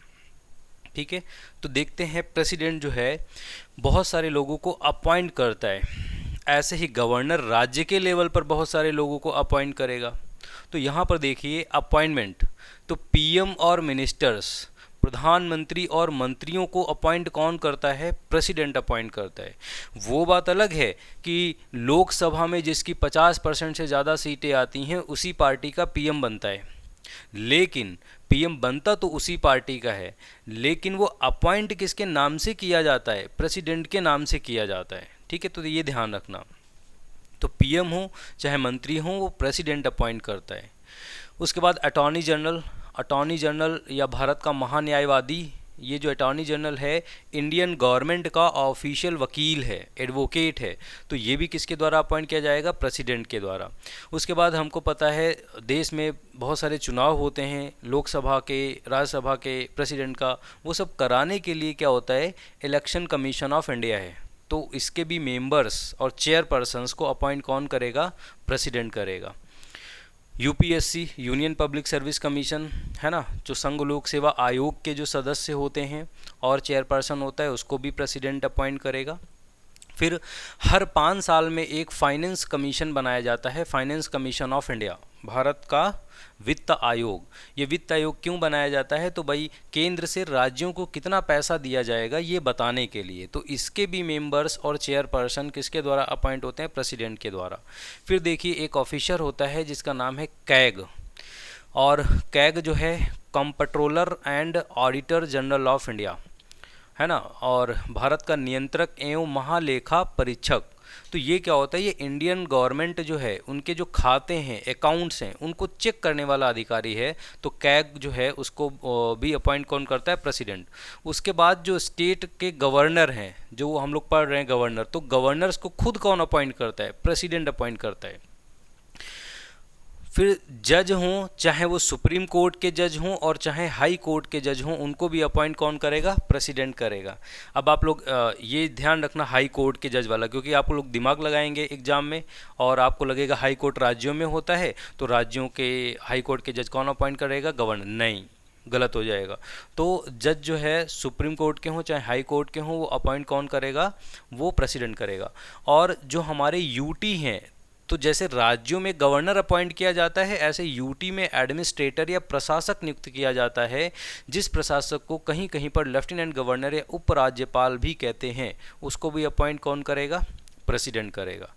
ठीक है। तो देखते हैं, प्रेसिडेंट जो है बहुत सारे लोगों को अपॉइंट करता है, ऐसे ही गवर्नर राज्य के लेवल पर बहुत सारे लोगों को अपॉइंट करेगा। तो यहाँ पर देखिए अपॉइंटमेंट, तो पीएम और मिनिस्टर्स प्रधानमंत्री और मंत्रियों को अपॉइंट कौन करता है? प्रेसिडेंट अपॉइंट करता है। वो बात अलग है कि लोकसभा में जिसकी 50% से ज़्यादा सीटें आती हैं उसी पार्टी का पीएम बनता है, लेकिन पीएम बनता तो उसी पार्टी का है, लेकिन वो अपॉइंट किसके नाम से किया जाता है? प्रेसिडेंट के नाम से किया जाता है। ठीक है, तो ये ध्यान रखना। तो पीएम हो चाहे मंत्री हो, वो प्रेसिडेंट अपॉइंट करता है। उसके बाद अटॉर्नी जनरल, अटॉर्नी जनरल या भारत का महान्यायवादी, ये जो अटॉर्नी जनरल है इंडियन गवर्नमेंट का ऑफिशियल वकील है, एडवोकेट है, तो ये भी किसके द्वारा अपॉइंट किया जाएगा? प्रेसिडेंट के द्वारा। उसके बाद हमको पता है देश में बहुत सारे चुनाव होते हैं, लोकसभा के, राज्यसभा के, प्रेसिडेंट का, वो सब कराने के लिए क्या होता है? इलेक्शन कमीशन ऑफ इंडिया है, तो इसके भी मेंबर्स और चेयरपर्सन्स को अपॉइंट कौन करेगा? प्रेसिडेंट करेगा। UPSC, union public service commission है ना, जो संघ लोक सेवा आयोग के जो सदस्य होते हैं और चेयरपर्सन होता है, उसको भी प्रेसिडेंट अपॉइंट करेगा। फिर हर 5 साल में एक फाइनेंस कमीशन बनाया जाता है, finance commission of India, Bharat का वित्त आयोग। ये वित्त आयोग क्यों बनाया जाता है? तो भाई केंद्र से राज्यों को कितना पैसा दिया जाएगा ये बताने के लिए। तो इसके भी मेंबर्स और चेयरपर्सन किसके द्वारा अपॉइंट होते हैं? प्रेसिडेंट के द्वारा। फिर देखिए एक ऑफिसर होता है जिसका नाम है कैग, और कैग जो है comptroller and auditor general of India है ना, और भारत का नियंत्रक एवं महालेखा परीक्षक। तो ये क्या होता है? ये इंडियन गवर्नमेंट जो है उनके जो खाते हैं, अकाउंट्स हैं, उनको चेक करने वाला अधिकारी है। तो कैग जो है उसको भी अपॉइंट कौन करता है? प्रेसिडेंट। उसके बाद जो स्टेट के गवर्नर हैं, जो हम लोग पढ़ रहे हैं गवर्नर, तो गवर्नर्स को खुद कौन अपॉइंट करता है? प्रेसिडेंट अपॉइंट करता है। फिर जज हों, चाहे वो सुप्रीम कोर्ट के जज हों और चाहे हाई कोर्ट के जज हों, उनको भी अपॉइंट कौन करेगा? प्रेसिडेंट करेगा। अब आप लोग ये ध्यान रखना हाई कोर्ट के जज वाला, क्योंकि आप लोग दिमाग लगाएंगे एग्जाम में और आपको लगेगा हाई कोर्ट राज्यों में होता है, तो राज्यों के हाई कोर्ट के जज कौन अपॉइंट करेगा? गवर्नर। नहीं, गलत हो जाएगा। तो जज जो है सुप्रीम कोर्ट के हों चाहे हाई कोर्ट के हों, वो अपॉइंट कौन करेगा? वो प्रेसिडेंट करेगा। और जो हमारे यूटी हैं, तो जैसे राज्यों में गवर्नर अपॉइंट किया जाता है, ऐसे यूटी में एडमिनिस्ट्रेटर या प्रशासक नियुक्त किया जाता है। जिस प्रशासक को कहीं कहीं पर लेफ्टिनेंट गवर्नर या उपराज्यपाल भी कहते हैं, उसको भी अपॉइंट कौन करेगा? प्रेसिडेंट करेगा।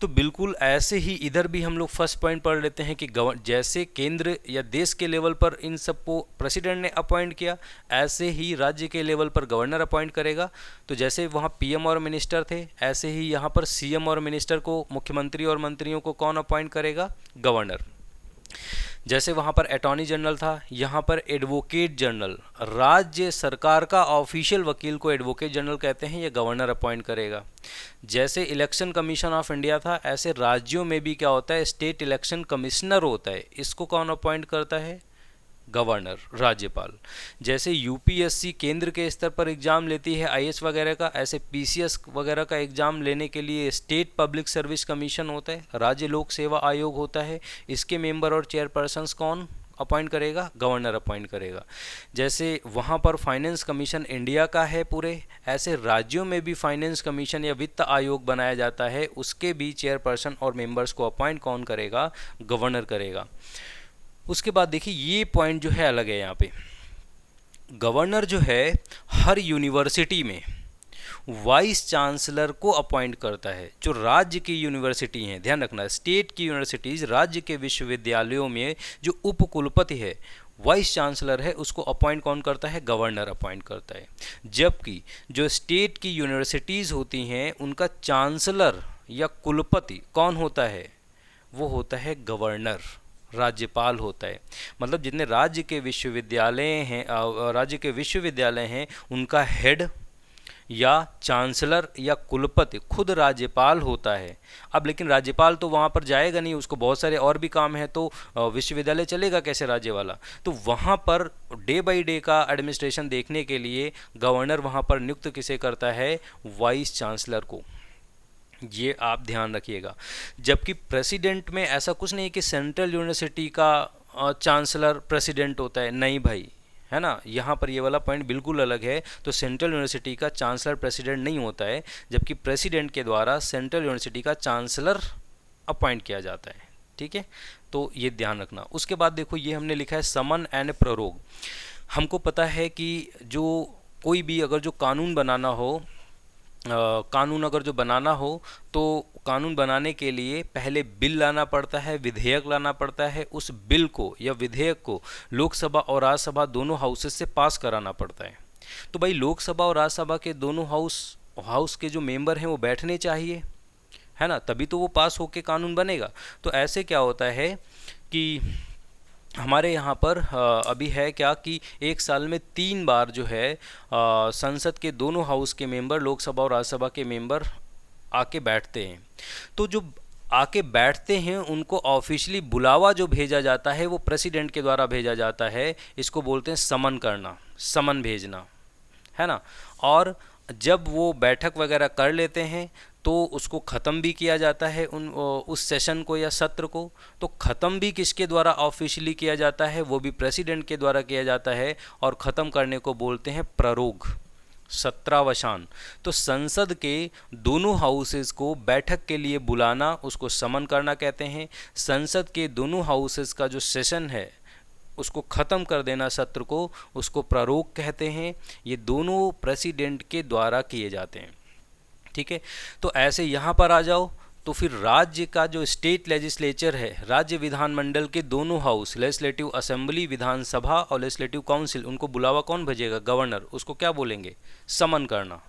तो बिल्कुल ऐसे ही इधर भी हम लोग फर्स्ट पॉइंट पढ़ लेते हैं कि जैसे केंद्र या देश के लेवल पर इन सबको प्रेसिडेंट ने अपॉइंट किया, ऐसे ही राज्य के लेवल पर गवर्नर अपॉइंट करेगा। तो जैसे वहाँ पीएम और मिनिस्टर थे, ऐसे ही यहाँ पर सीएम और मिनिस्टर को, मुख्यमंत्री और मंत्रियों को कौन अपॉइंट करेगा? गवर्नर। जैसे वहाँ पर अटॉर्नी जनरल था, यहाँ पर एडवोकेट जनरल, राज्य सरकार का ऑफिशियल वकील को एडवोकेट जनरल कहते हैं, ये गवर्नर अपॉइंट करेगा। जैसे इलेक्शन कमीशन ऑफ इंडिया था, ऐसे राज्यों में भी क्या होता है? स्टेट इलेक्शन कमिश्नर होता है, इसको कौन अपॉइंट करता है? गवर्नर, राज्यपाल। जैसे यूपीएससी केंद्र के स्तर पर एग्जाम लेती है आईएएस वगैरह का, ऐसे पीसीएस वगैरह का एग्जाम लेने के लिए स्टेट पब्लिक सर्विस कमीशन होता है, राज्य लोक सेवा आयोग होता है। इसके मेंबर और चेयरपर्सन्स कौन अपॉइंट करेगा? गवर्नर अपॉइंट करेगा। जैसे वहाँ पर फाइनेंस कमीशन इंडिया का है पूरे, ऐसे राज्यों में भी फाइनेंस कमीशन या वित्त आयोग बनाया जाता है, उसके भी चेयरपर्सन और मेंबर्स को अपॉइंट कौन करेगा? गवर्नर करेगा। उसके बाद देखिए ये पॉइंट जो है अलग है। यहाँ पे गवर्नर जो है हर यूनिवर्सिटी में वाइस चांसलर को अपॉइंट करता है। जो राज्य की यूनिवर्सिटी हैं, ध्यान रखना, स्टेट की यूनिवर्सिटीज़, राज्य के विश्वविद्यालयों में जो उपकुलपति है, वाइस चांसलर है, उसको अपॉइंट कौन करता है? गवर्नर अपॉइंट करता है। जबकि जो स्टेट की यूनिवर्सिटीज़ होती हैं, उनका चांसलर या कुलपति कौन होता है? वो होता है गवर्नर, राज्यपाल होता है। मतलब जितने राज्य के विश्वविद्यालय हैं उनका हेड या चांसलर या कुलपति खुद राज्यपाल होता है। अब लेकिन राज्यपाल तो वहाँ पर जाएगा नहीं, उसको बहुत सारे और भी काम है, तो विश्वविद्यालय चलेगा कैसे राज्य वाला? तो वहाँ पर डे बाय डे का एडमिनिस्ट्रेशन देखने के लिए गवर्नर वहाँ पर नियुक्त किसे करता है? वाइस चांसलर को। ये आप ध्यान रखिएगा। जबकि प्रेसिडेंट में ऐसा कुछ नहीं कि सेंट्रल यूनिवर्सिटी का चांसलर प्रेसिडेंट होता है, नहीं भाई, है ना। यहाँ पर ये वाला पॉइंट बिल्कुल अलग है। तो सेंट्रल यूनिवर्सिटी का चांसलर प्रेसिडेंट नहीं होता है, जबकि प्रेसिडेंट के द्वारा सेंट्रल यूनिवर्सिटी का चांसलर अपॉइंट किया जाता है। ठीक है, तो ये ध्यान रखना। उसके बाद देखो ये हमने लिखा है समन एंड प्ररोग। हमको पता है कि जो कोई भी अगर जो कानून बनाना हो, कानून अगर जो बनाना हो तो कानून बनाने के लिए पहले बिल लाना पड़ता है, विधेयक लाना पड़ता है। उस बिल को या विधेयक को लोकसभा और राज्यसभा दोनों हाउसेस से पास कराना पड़ता है। तो भाई लोकसभा और राज्यसभा के दोनों हाउस के जो मेंबर हैं वो बैठने चाहिए, है ना, तभी तो वो पास होके कानून बनेगा। तो ऐसे क्या होता है कि हमारे यहाँ पर अभी है क्या कि एक साल में 3 बार जो है संसद के दोनों हाउस के मेंबर, लोकसभा और राज्यसभा के मेंबर आके बैठते हैं। तो जो आके बैठते हैं उनको ऑफिशियली बुलावा जो भेजा जाता है वो प्रेसिडेंट के द्वारा भेजा जाता है। इसको बोलते हैं समन करना, समन भेजना, है ना। और जब वो बैठक वगैरह कर लेते हैं तो उसको ख़त्म भी किया जाता है, उस सेशन को या सत्र को। तो ख़त्म भी किसके द्वारा ऑफिशियली किया जाता है, वो भी प्रेसिडेंट के द्वारा किया जाता है। और ख़त्म करने को बोलते हैं प्ररोग, सत्रावसान। तो संसद के दोनों हाउसेस को बैठक के लिए बुलाना, उसको समन करना कहते हैं। संसद के दोनों हाउसेस का जो सेशन है उसको ख़त्म कर देना, सत्र को, उसको प्ररोग कहते हैं। ये दोनों प्रेसिडेंट के द्वारा किए जाते हैं, ठीक है। तो ऐसे यहाँ पर आ जाओ तो फिर राज्य का जो स्टेट लेजिस्लेचर है, राज्य विधानमंडल के दोनों हाउस, लेजिस्लेटिव असेंबली, विधानसभा और लेजिस्लेटिव काउंसिल, उनको बुलावा कौन भेजेगा, गवर्नर। उसको क्या बोलेंगे, समन करना।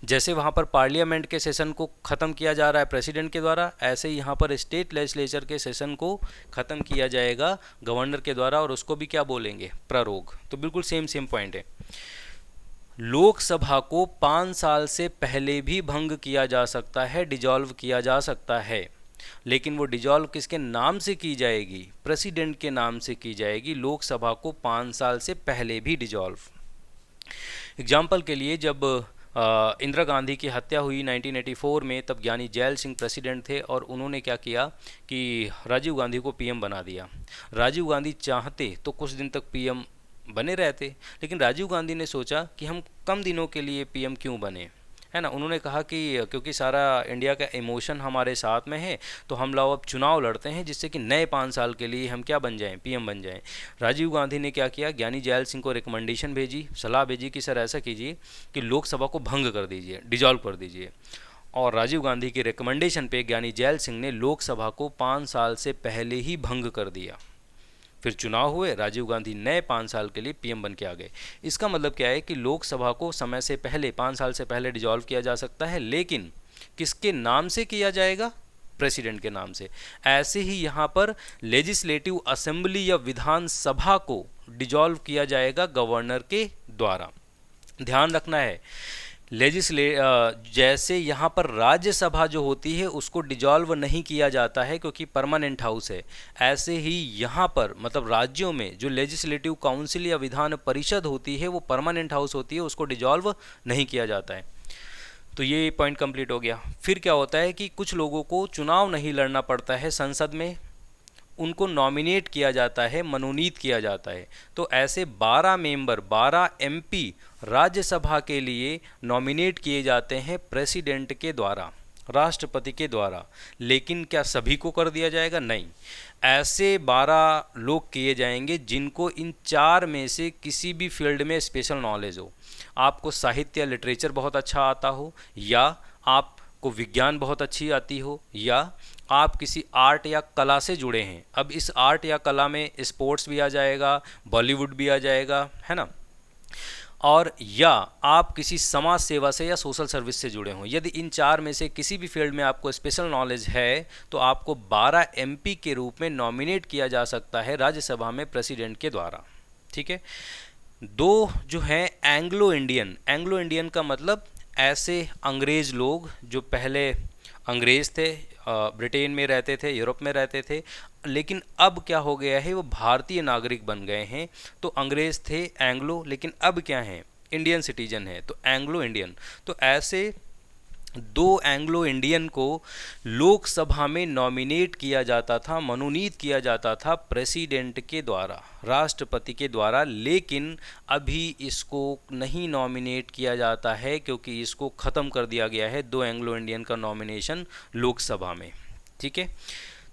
जैसे वहाँ पर पार्लियामेंट के सेशन को ख़त्म किया जा रहा है प्रेसिडेंट के द्वारा, ऐसे ही यहाँ पर स्टेट लेजिस्लेचर के सेशन को ख़त्म किया जाएगा गवर्नर के द्वारा, और उसको भी क्या बोलेंगे, प्ररोग। तो बिल्कुल सेम पॉइंट है। लोकसभा को 5 साल से पहले भी भंग किया जा सकता है, डिजॉल्व किया जा सकता है, लेकिन वो डिजॉल्व किसके नाम से की जाएगी, प्रेसिडेंट के नाम से की जाएगी। लोकसभा को 5 साल से पहले भी डिजॉल्व। एग्जाम्पल के लिए जब इंदिरा गांधी की हत्या हुई 1984 में, तब ज्ञानी जैल सिंह प्रेसिडेंट थे और उन्होंने क्या किया कि राजीव गांधी को पीएम बना दिया। राजीव गांधी चाहते तो कुछ दिन तक पीएम बने रहते, लेकिन राजीव गांधी ने सोचा कि हम कम दिनों के लिए पीएम क्यों बने, है ना। उन्होंने कहा कि क्योंकि सारा इंडिया का इमोशन हमारे साथ में है, तो हम लोग अब चुनाव लड़ते हैं जिससे कि नए 5 साल के लिए हम क्या बन जाएं, पीएम बन जाएं। राजीव गांधी ने क्या किया, ज्ञानी जैल सिंह को रिकमेंडेशन भेजी, सलाह भेजी कि सर ऐसा कीजिए कि लोकसभा को भंग कर दीजिए, डिजॉल्व कर दीजिए। और राजीव गांधी की रिकमेंडेशन पे ज्ञानी जैल सिंह ने लोकसभा को 5 साल से पहले ही भंग कर दिया। फिर चुनाव हुए, राजीव गांधी नए 5 साल के लिए पीएम बन के आ गए। इसका मतलब क्या है कि लोकसभा को समय से पहले, 5 साल से पहले डिजॉल्व किया जा सकता है, लेकिन किसके नाम से किया जाएगा, प्रेसिडेंट के नाम से। ऐसे ही यहाँ पर लेजिस्लेटिव असेंबली या विधानसभा को डिजॉल्व किया जाएगा गवर्नर के द्वारा। ध्यान रखना है, जैसे यहाँ पर राज्यसभा जो होती है उसको डिजॉल्व नहीं किया जाता है क्योंकि परमानेंट हाउस है। ऐसे ही यहाँ पर मतलब राज्यों में जो लेजिस्लेटिव काउंसिल या विधान परिषद होती है वो परमानेंट हाउस होती है, उसको डिजॉल्व नहीं किया जाता है। तो ये पॉइंट कंप्लीट हो गया। फिर क्या होता है कि कुछ लोगों को चुनाव नहीं लड़ना पड़ता है संसद में, उनको नॉमिनेट किया जाता है, मनोनीत किया जाता है। तो ऐसे 12 मेंबर, 12 एमपी राज्यसभा के लिए नॉमिनेट किए जाते हैं प्रेसिडेंट के द्वारा, राष्ट्रपति के द्वारा। लेकिन क्या सभी को कर दिया जाएगा, नहीं। ऐसे 12 लोग किए जाएंगे जिनको इन 4 में से किसी भी फील्ड में स्पेशल नॉलेज हो। आपको साहित्य, लिटरेचर बहुत अच्छा आता हो, या आपको विज्ञान बहुत अच्छी आती हो, या आप किसी आर्ट या कला से जुड़े हैं। अब इस आर्ट या कला में स्पोर्ट्स भी आ जाएगा, बॉलीवुड भी आ जाएगा, है ना। और या आप किसी समाज सेवा से या सोशल सर्विस से जुड़े हों। यदि इन 4 में से किसी भी फील्ड में आपको स्पेशल नॉलेज है तो आपको 12 एमपी के रूप में नॉमिनेट किया जा सकता है राज्यसभा में प्रेसिडेंट के द्वारा, ठीक है। 2 जो हैं एंग्लो इंडियन। एंग्लो इंडियन का मतलब ऐसे अंग्रेज लोग जो पहले अंग्रेज थे, ब्रिटेन में रहते थे, यूरोप में रहते थे, लेकिन अब क्या हो गया है, वो भारतीय नागरिक बन गए हैं। तो अंग्रेज थे एंग्लो, लेकिन अब क्या हैं, इंडियन सिटीजन है, तो एंग्लो इंडियन। तो ऐसे 2 एंग्लो इंडियन को लोकसभा में नॉमिनेट किया जाता था, मनोनीत किया जाता था प्रेसिडेंट के द्वारा, राष्ट्रपति के द्वारा। लेकिन अभी इसको नहीं नॉमिनेट किया जाता है क्योंकि इसको ख़त्म कर दिया गया है, 2 एंग्लो इंडियन का नॉमिनेशन लोकसभा में, ठीक है।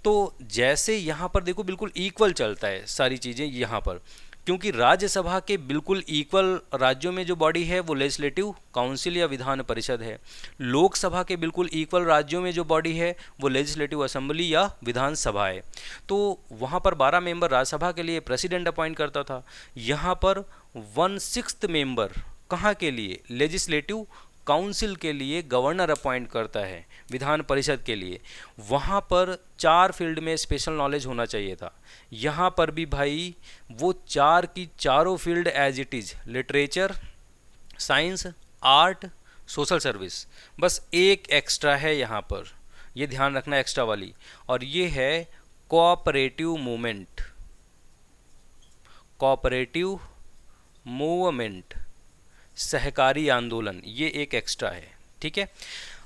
तो जैसे यहाँ पर देखो बिल्कुल इक्वल चलता है सारी चीज़ें यहाँ पर क्योंकि राज्यसभा के बिल्कुल इक्वल राज्यों में जो बॉडी है वो लेजिस्लेटिव काउंसिल या विधान परिषद है। लोकसभा के बिल्कुल इक्वल राज्यों में जो बॉडी है वो लेजिस्लेटिव असेंबली या विधानसभा है। तो वहाँ पर 12 मेंबर राज्यसभा के लिए प्रेसिडेंट अपॉइंट करता था, यहाँ पर 1/6 मेंबर कहाँ के लिए, लेजिस्लेटिव काउंसिल के लिए गवर्नर अपॉइंट करता है, विधान परिषद के लिए। वहाँ पर 4 फील्ड में स्पेशल नॉलेज होना चाहिए था, यहाँ पर भी भाई वो 4 की चारों field as it is, literature, science, art, social service, बस एक एक्स्ट्रा है यहाँ पर, ये ध्यान रखना एक्स्ट्रा वाली, और ये है कोऑपरेटिव मूवमेंट, कोऑपरेटिव मूवमेंट, सहकारी आंदोलन, ये एक एक्स्ट्रा है, ठीक है।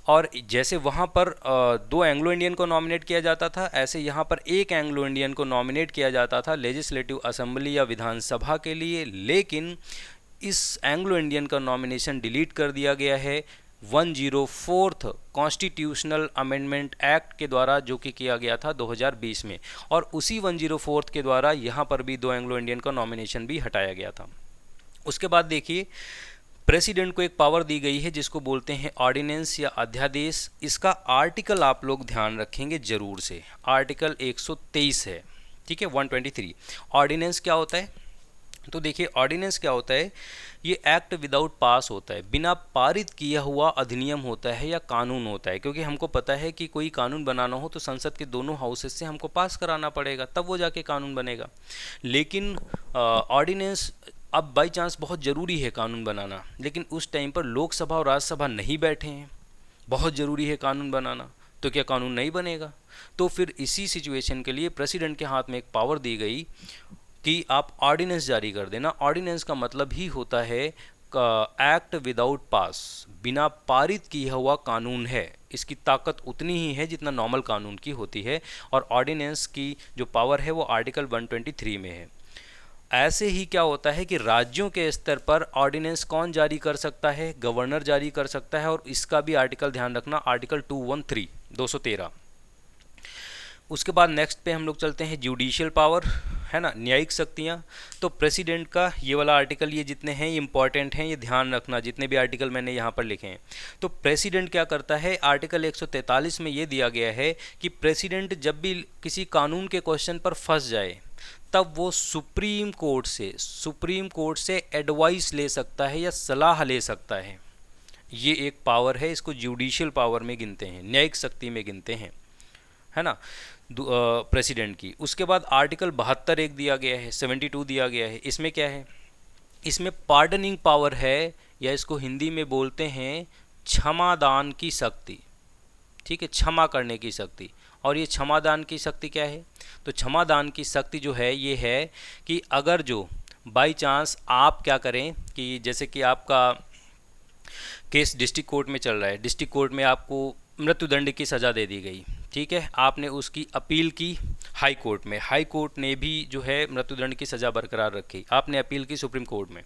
और जैसे वहाँ पर 2 एंग्लो इंडियन को नॉमिनेट किया जाता था, ऐसे यहाँ पर 1 एंग्लो इंडियन को नॉमिनेट किया जाता था लेजिस्लेटिव असेंबली या विधानसभा के लिए। लेकिन इस एंग्लो इंडियन का नॉमिनेशन डिलीट कर दिया गया है 104th कॉन्स्टिट्यूशनल अमेंडमेंट एक्ट के द्वारा, जो कि किया गया था 2020 में। और उसी 104th के द्वारा यहाँ पर भी 2 एंग्लो इंडियन का नॉमिनेशन भी हटाया गया था। उसके बाद देखिए, प्रेसिडेंट को एक पावर दी गई है जिसको बोलते हैं ऑर्डिनेंस या अध्यादेश। इसका आर्टिकल आप लोग ध्यान रखेंगे जरूर से, आर्टिकल 123 है, ठीक है, 123। ऑर्डिनेंस क्या होता है? तो देखिए, ऑर्डिनेंस क्या होता है, ये एक्ट विदाउट पास होता है, बिना पारित किया हुआ अधिनियम होता है या कानून होता है। क्योंकि हमको पता है कि कोई कानून बनाना हो तो संसद के दोनों हाउसेस से हमको पास कराना पड़ेगा, तब वो जाके कानून बनेगा। लेकिन ऑर्डिनेंस अब बाई चांस बहुत ज़रूरी है कानून बनाना, लेकिन उस टाइम पर लोकसभा और राज्यसभा नहीं बैठे हैं, बहुत ज़रूरी है कानून बनाना, तो क्या कानून नहीं बनेगा? तो फिर इसी सिचुएशन के लिए प्रेसिडेंट के हाथ में एक पावर दी गई कि आप ऑर्डिनेंस जारी कर देना। ऑर्डिनेंस का मतलब ही होता है एक्ट विदाउट पास, बिना पारित किया हुआ कानून है। इसकी ताकत उतनी ही है जितना नॉर्मल कानून की होती है, और ऑर्डिनेंस की जो पावर है वो आर्टिकल 123 में है। ऐसे ही क्या होता है कि राज्यों के स्तर पर ऑर्डिनेंस कौन जारी कर सकता है? गवर्नर जारी कर सकता है, और इसका भी आर्टिकल ध्यान रखना, आर्टिकल 213। उसके बाद नेक्स्ट पे हम लोग चलते हैं जुडिशियल पावर, है ना, न्यायिक शक्तियाँ। तो प्रेसिडेंट का ये वाला आर्टिकल, ये जितने हैं ये इंपॉर्टेंट हैं, ये ध्यान रखना, जितने भी आर्टिकल मैंने यहाँ पर लिखे हैं। तो प्रेसिडेंट क्या करता है, आर्टिकल 143 में ये दिया गया है कि प्रेसिडेंट जब भी किसी कानून के क्वेश्चन पर फंस जाए, तब वो सुप्रीम कोर्ट से एडवाइस ले सकता है या सलाह ले सकता है। ये एक पावर है, इसको जुडिशियल पावर में गिनते हैं, न्यायिक शक्ति में गिनते हैं, है ना, प्रेसिडेंट की। उसके बाद आर्टिकल 72 एक दिया गया है, 72 दिया गया है। इसमें क्या है, इसमें पार्डनिंग पावर है, या इसको हिंदी में बोलते हैं क्षमादान की शक्ति, ठीक है, क्षमा करने की शक्ति। और ये क्षमादान की शक्ति क्या है? तो क्षमादान की शक्ति जो है ये है कि अगर जो बाई चांस आप क्या करें कि जैसे कि आपका केस डिस्ट्रिक्ट कोर्ट में चल रहा है, डिस्ट्रिक्ट कोर्ट में आपको मृत्युदंड की सज़ा दे दी गई, ठीक है, आपने उसकी अपील की हाई कोर्ट में, हाई कोर्ट ने भी जो है मृत्युदंड की सज़ा बरकरार रखी, आपने अपील की सुप्रीम कोर्ट में,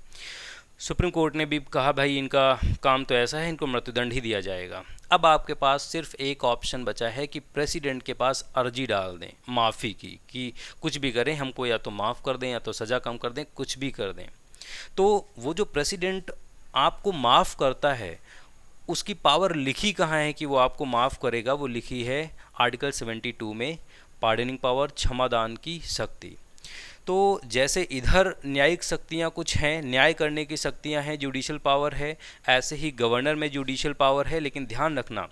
सुप्रीम कोर्ट ने भी कहा भाई इनका काम तो ऐसा है, इनको मृत्युदंड ही दिया जाएगा। अब आपके पास सिर्फ एक ऑप्शन बचा है कि प्रेसिडेंट के पास अर्जी डाल दें माफ़ी की, कि कुछ भी करें, हमको या तो माफ़ कर दें या तो सज़ा कम कर दें, कुछ भी कर दें। तो वो जो प्रेसिडेंट आपको माफ़ करता है, उसकी पावर लिखी कहाँ है कि वो आपको माफ़ करेगा? वो लिखी है आर्टिकल 72 में, पार्डनिंग पावर, क्षमादान की शक्ति। तो जैसे इधर न्यायिक शक्तियाँ कुछ हैं, न्याय करने की शक्तियाँ हैं, जुडिशियल पावर है, ऐसे ही गवर्नर में जुडिशियल पावर है। लेकिन ध्यान रखना,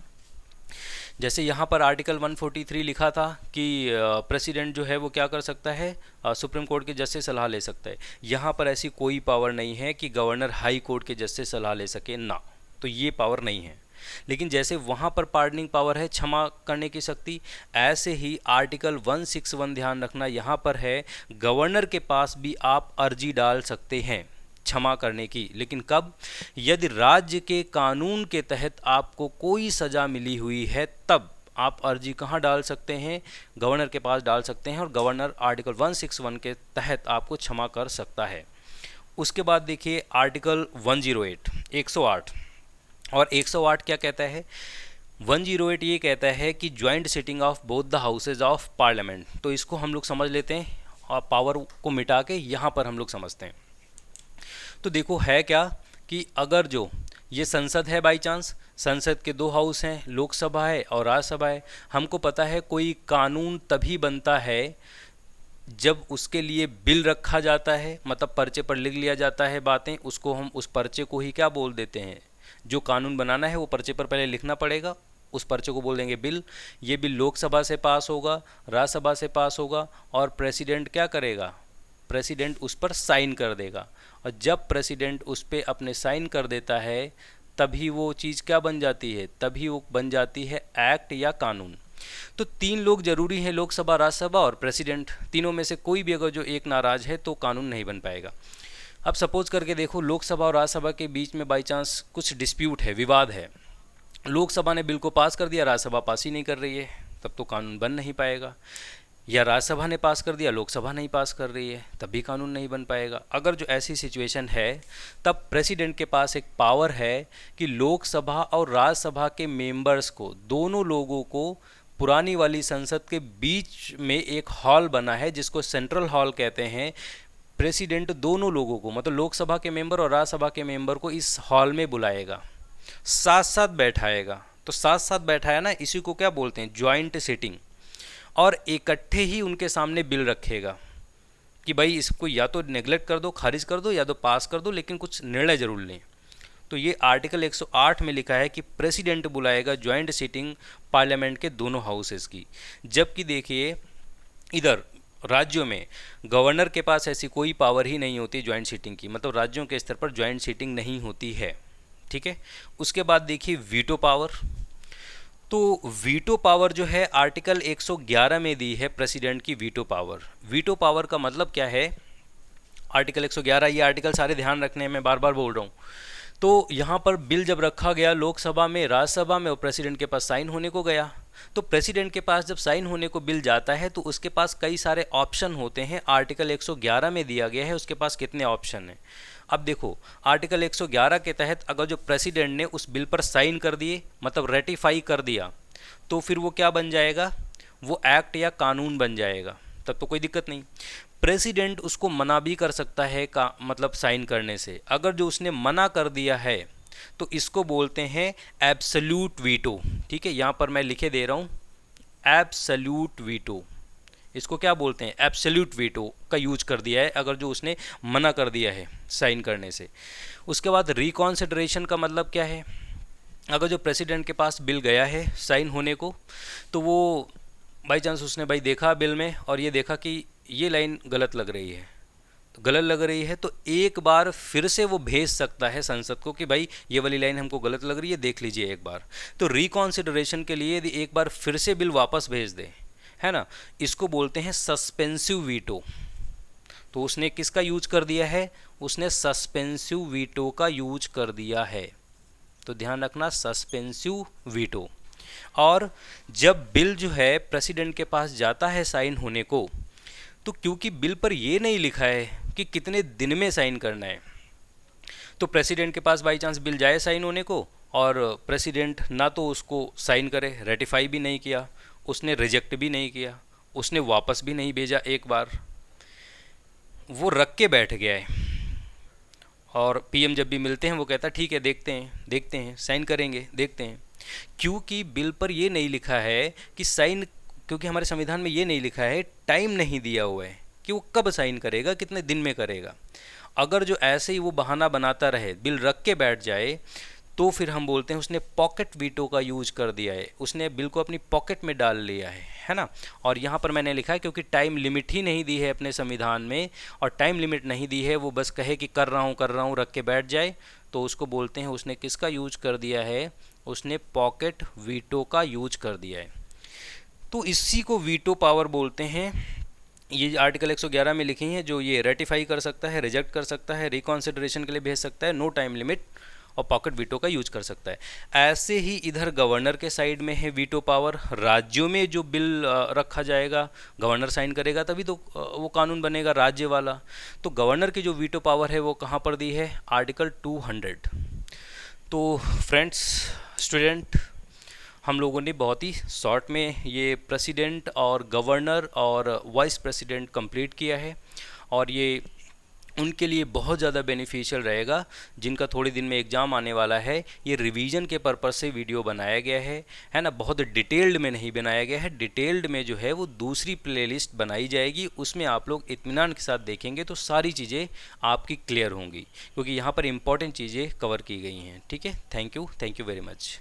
जैसे यहाँ पर आर्टिकल 143 लिखा था कि प्रेसिडेंट जो है वो क्या कर सकता है, सुप्रीम कोर्ट के जज से सलाह ले सकता है। यहाँ पर ऐसी कोई पावर नहीं है कि गवर्नर हाई कोर्ट के जज से सलाह ले सके, ना, तो ये पावर नहीं है। लेकिन जैसे वहाँ पर पार्डनिंग पावर है, क्षमा करने की शक्ति, ऐसे ही आर्टिकल 161 ध्यान रखना, यहाँ पर है गवर्नर के पास भी आप अर्जी डाल सकते हैं क्षमा करने की। लेकिन कब? यदि राज्य के कानून के तहत आपको कोई सज़ा मिली हुई है, तब आप अर्जी कहाँ डाल सकते हैं? गवर्नर के पास डाल सकते हैं, और गवर्नर आर्टिकल 161 के तहत आपको क्षमा कर सकता है। उसके बाद देखिए आर्टिकल 108, 108, और 108 क्या कहता है? 108 ये कहता है कि joint sitting of both the houses of parliament. तो इसको हम लोग समझ लेते हैं, पावर को मिटा के यहाँ पर हम लोग समझते हैं। तो देखो है क्या कि अगर जो ये संसद है, बाई चांस संसद के दो हाउस हैं, लोकसभा है और राज्यसभा है, हमको पता है कोई कानून तभी बनता है जब उसके लिए बिल रखा जाता है, मतलब पर्चे पर लिख लिया जाता है बातें, उसको हम उस पर्चे को ही क्या बोल देते हैं, जो कानून बनाना है वो पर्चे पर पहले लिखना पड़ेगा, उस पर्चे को बोल देंगे बिल। ये बिल लोकसभा से पास होगा, राज्यसभा से पास होगा और प्रेसिडेंट क्या करेगा, प्रेसिडेंट उस पर साइन कर देगा। और जब प्रेसिडेंट उस पर अपने साइन कर देता है तभी वो चीज़ क्या बन जाती है, तभी वो बन जाती है एक्ट या कानून। तो तीन लोग जरूरी हैं, लोकसभा, राज्यसभा और प्रेसिडेंट। तीनों में से कोई भी अगर जो एक नाराज है तो कानून नहीं बन पाएगा। अब सपोज करके देखो, लोकसभा और राज्यसभा के बीच में बाई चांस कुछ डिस्प्यूट है, विवाद है, लोकसभा ने बिल को पास कर दिया, राज्यसभा पास ही नहीं कर रही है, तब तो कानून बन नहीं पाएगा। या राज्यसभा ने पास कर दिया, लोकसभा नहीं पास कर रही है, तब भी कानून नहीं बन पाएगा। अगर जो ऐसी सिचुएशन है तब प्रेसिडेंट के पास एक पावर है कि लोकसभा और राज्यसभा के मेंबर्स को, दोनों लोगों को पुरानी वाली संसद के बीच में एक हॉल बना है जिसको सेंट्रल हॉल कहते हैं। प्रेसिडेंट दोनों लोगों को, मतलब लोकसभा के मेंबर और राज्यसभा के मेंबर को इस हॉल में बुलाएगा, साथ साथ बैठाएगा। तो साथ साथ बैठाया ना, इसी को क्या बोलते हैं, ज्वाइंट सिटिंग। और इकट्ठे ही उनके सामने बिल रखेगा कि भाई इसको या तो नेग्लेक्ट कर दो, खारिज कर दो, या तो पास कर दो, लेकिन कुछ निर्णय जरूर लें। तो ये आर्टिकल 108 में लिखा है कि प्रेसिडेंट बुलाएगा ज्वाइंट सिटिंग पार्लियामेंट के दोनों हाउसेस की। जबकि देखिए इधर राज्यों में गवर्नर के पास ऐसी कोई पावर ही नहीं होती ज्वाइंट सिटिंग की, मतलब राज्यों के स्तर पर ज्वाइंट सिटिंग नहीं होती है। ठीक है, उसके बाद देखिए वीटो पावर। तो वीटो पावर जो है आर्टिकल 111 में दी है प्रेसिडेंट की वीटो पावर। वीटो पावर का मतलब क्या है, आर्टिकल 111, ये आर्टिकल सारे ध्यान रखने हैं, मैं बार बार बोल रहा हूँ। तो यहाँ पर बिल जब रखा गया लोकसभा में, राज्यसभा में, और प्रेसिडेंट के पास साइन होने को गया, तो प्रेसिडेंट के पास जब साइन होने को बिल जाता है तो उसके पास कई सारे ऑप्शन होते हैं। आर्टिकल 111 में दिया गया है उसके पास कितने ऑप्शन हैं। अब देखो आर्टिकल 111 के तहत अगर जो प्रेसिडेंट ने उस बिल पर साइन कर दिए, मतलब रेटिफाई कर दिया, तो फिर वो क्या बन जाएगा, वो एक्ट या कानून बन जाएगा, तब तो कोई दिक्कत नहीं। प्रेसिडेंट उसको मना भी कर सकता है का मतलब साइन करने से। अगर जो उसने मना कर दिया है तो इसको बोलते हैं एब्सोल्यूट वीटो। ठीक है, यहाँ पर मैं लिखे दे रहा हूँ एब्सोल्यूट वीटो। इसको क्या बोलते हैं, एब्सोल्यूट वीटो का यूज कर दिया है अगर जो उसने मना कर दिया है साइन करने से। उसके बाद रिकॉन्सिडरेशन का मतलब क्या है, अगर जो प्रेसिडेंट के पास बिल गया है साइन होने को, तो वो बाई चांस उसने भाई देखा बिल में और ये देखा कि ये लाइन गलत लग रही है, तो गलत लग रही है तो एक बार फिर से वो भेज सकता है संसद को कि भाई ये वाली लाइन हमको गलत लग रही है, देख लीजिए एक बार। तो रिकॉन्सिडरेशन के लिए यदि एक बार फिर से बिल वापस भेज दे, है ना, इसको बोलते हैं सस्पेंसिव वीटो। तो उसने किसका यूज कर दिया है, उसने सस्पेंसिव वीटो का यूज कर दिया है। तो ध्यान रखना सस्पेंसिव वीटो। और जब बिल जो है प्रेसिडेंट के पास जाता है साइन होने को, तो क्योंकि बिल पर ये नहीं लिखा है कि कितने दिन में साइन करना है, तो प्रेसिडेंट के पास बाई चांस बिल जाए साइन होने को और प्रेसिडेंट ना तो उसको साइन करे, रेटिफाई भी नहीं किया, उसने रिजेक्ट भी नहीं किया, उसने वापस भी नहीं भेजा, एक बार वो रख के बैठ गया है। और पीएम जब भी मिलते हैं वो कहता है ठीक है देखते हैं साइन करेंगे, देखते हैं। क्योंकि बिल पर ये नहीं लिखा है कि साइन, क्योंकि हमारे संविधान में ये नहीं लिखा है, टाइम नहीं दिया हुआ है कि वो कब साइन करेगा, कितने दिन में करेगा। अगर जो ऐसे ही वो बहाना बनाता रहे, बिल रख के बैठ जाए, तो फिर हम बोलते हैं उसने पॉकेट वीटो का यूज कर दिया है, उसने बिल को अपनी पॉकेट में डाल लिया है ना। और यहाँ पर मैंने लिखा है क्योंकि टाइम लिमिट ही नहीं दी है अपने संविधान में, और टाइम लिमिट नहीं दी है, वो बस कहे कि कर रहा हूँ रख के बैठ जाए, तो उसको बोलते हैं उसने किसका यूज कर दिया है, उसने पॉकेट वीटो का यूज कर दिया है। तो इसी को वीटो पावर बोलते हैं। ये आर्टिकल 111 में लिखी हैं, जो ये रेटिफाई कर सकता है, रिजेक्ट कर सकता है, रिकॉन्सिडरेशन के लिए भेज सकता है, नो टाइम लिमिट, और पॉकेट वीटो का यूज कर सकता है। ऐसे ही इधर गवर्नर के साइड में है वीटो पावर। राज्यों में जो बिल रखा जाएगा, गवर्नर साइन करेगा तभी तो वो कानून बनेगा राज्य वाला। तो गवर्नर की जो वीटो पावर है वो कहाँ पर दी है, आर्टिकल 200। तो फ्रेंड्स, स्टूडेंट, हम लोगों ने बहुत ही शॉर्ट में ये प्रेसिडेंट और गवर्नर और वाइस प्रेसिडेंट कंप्लीट किया है, और ये उनके लिए बहुत ज़्यादा बेनिफिशियल रहेगा जिनका थोड़े दिन में एग्ज़ाम आने वाला है। ये रिवीजन के पर्पज़ से वीडियो बनाया गया है ना, बहुत डिटेल्ड में नहीं बनाया गया है। डिटेल्ड में जो है वो दूसरी प्लेलिस्ट बनाई जाएगी, उसमें आप लोग इत्मीनान के साथ देखेंगे तो सारी चीज़ें आपकी क्लियर होंगी, क्योंकि यहाँ पर इंपॉर्टेंट चीज़ें कवर की गई हैं। ठीक है, थैंक यू वेरी मच।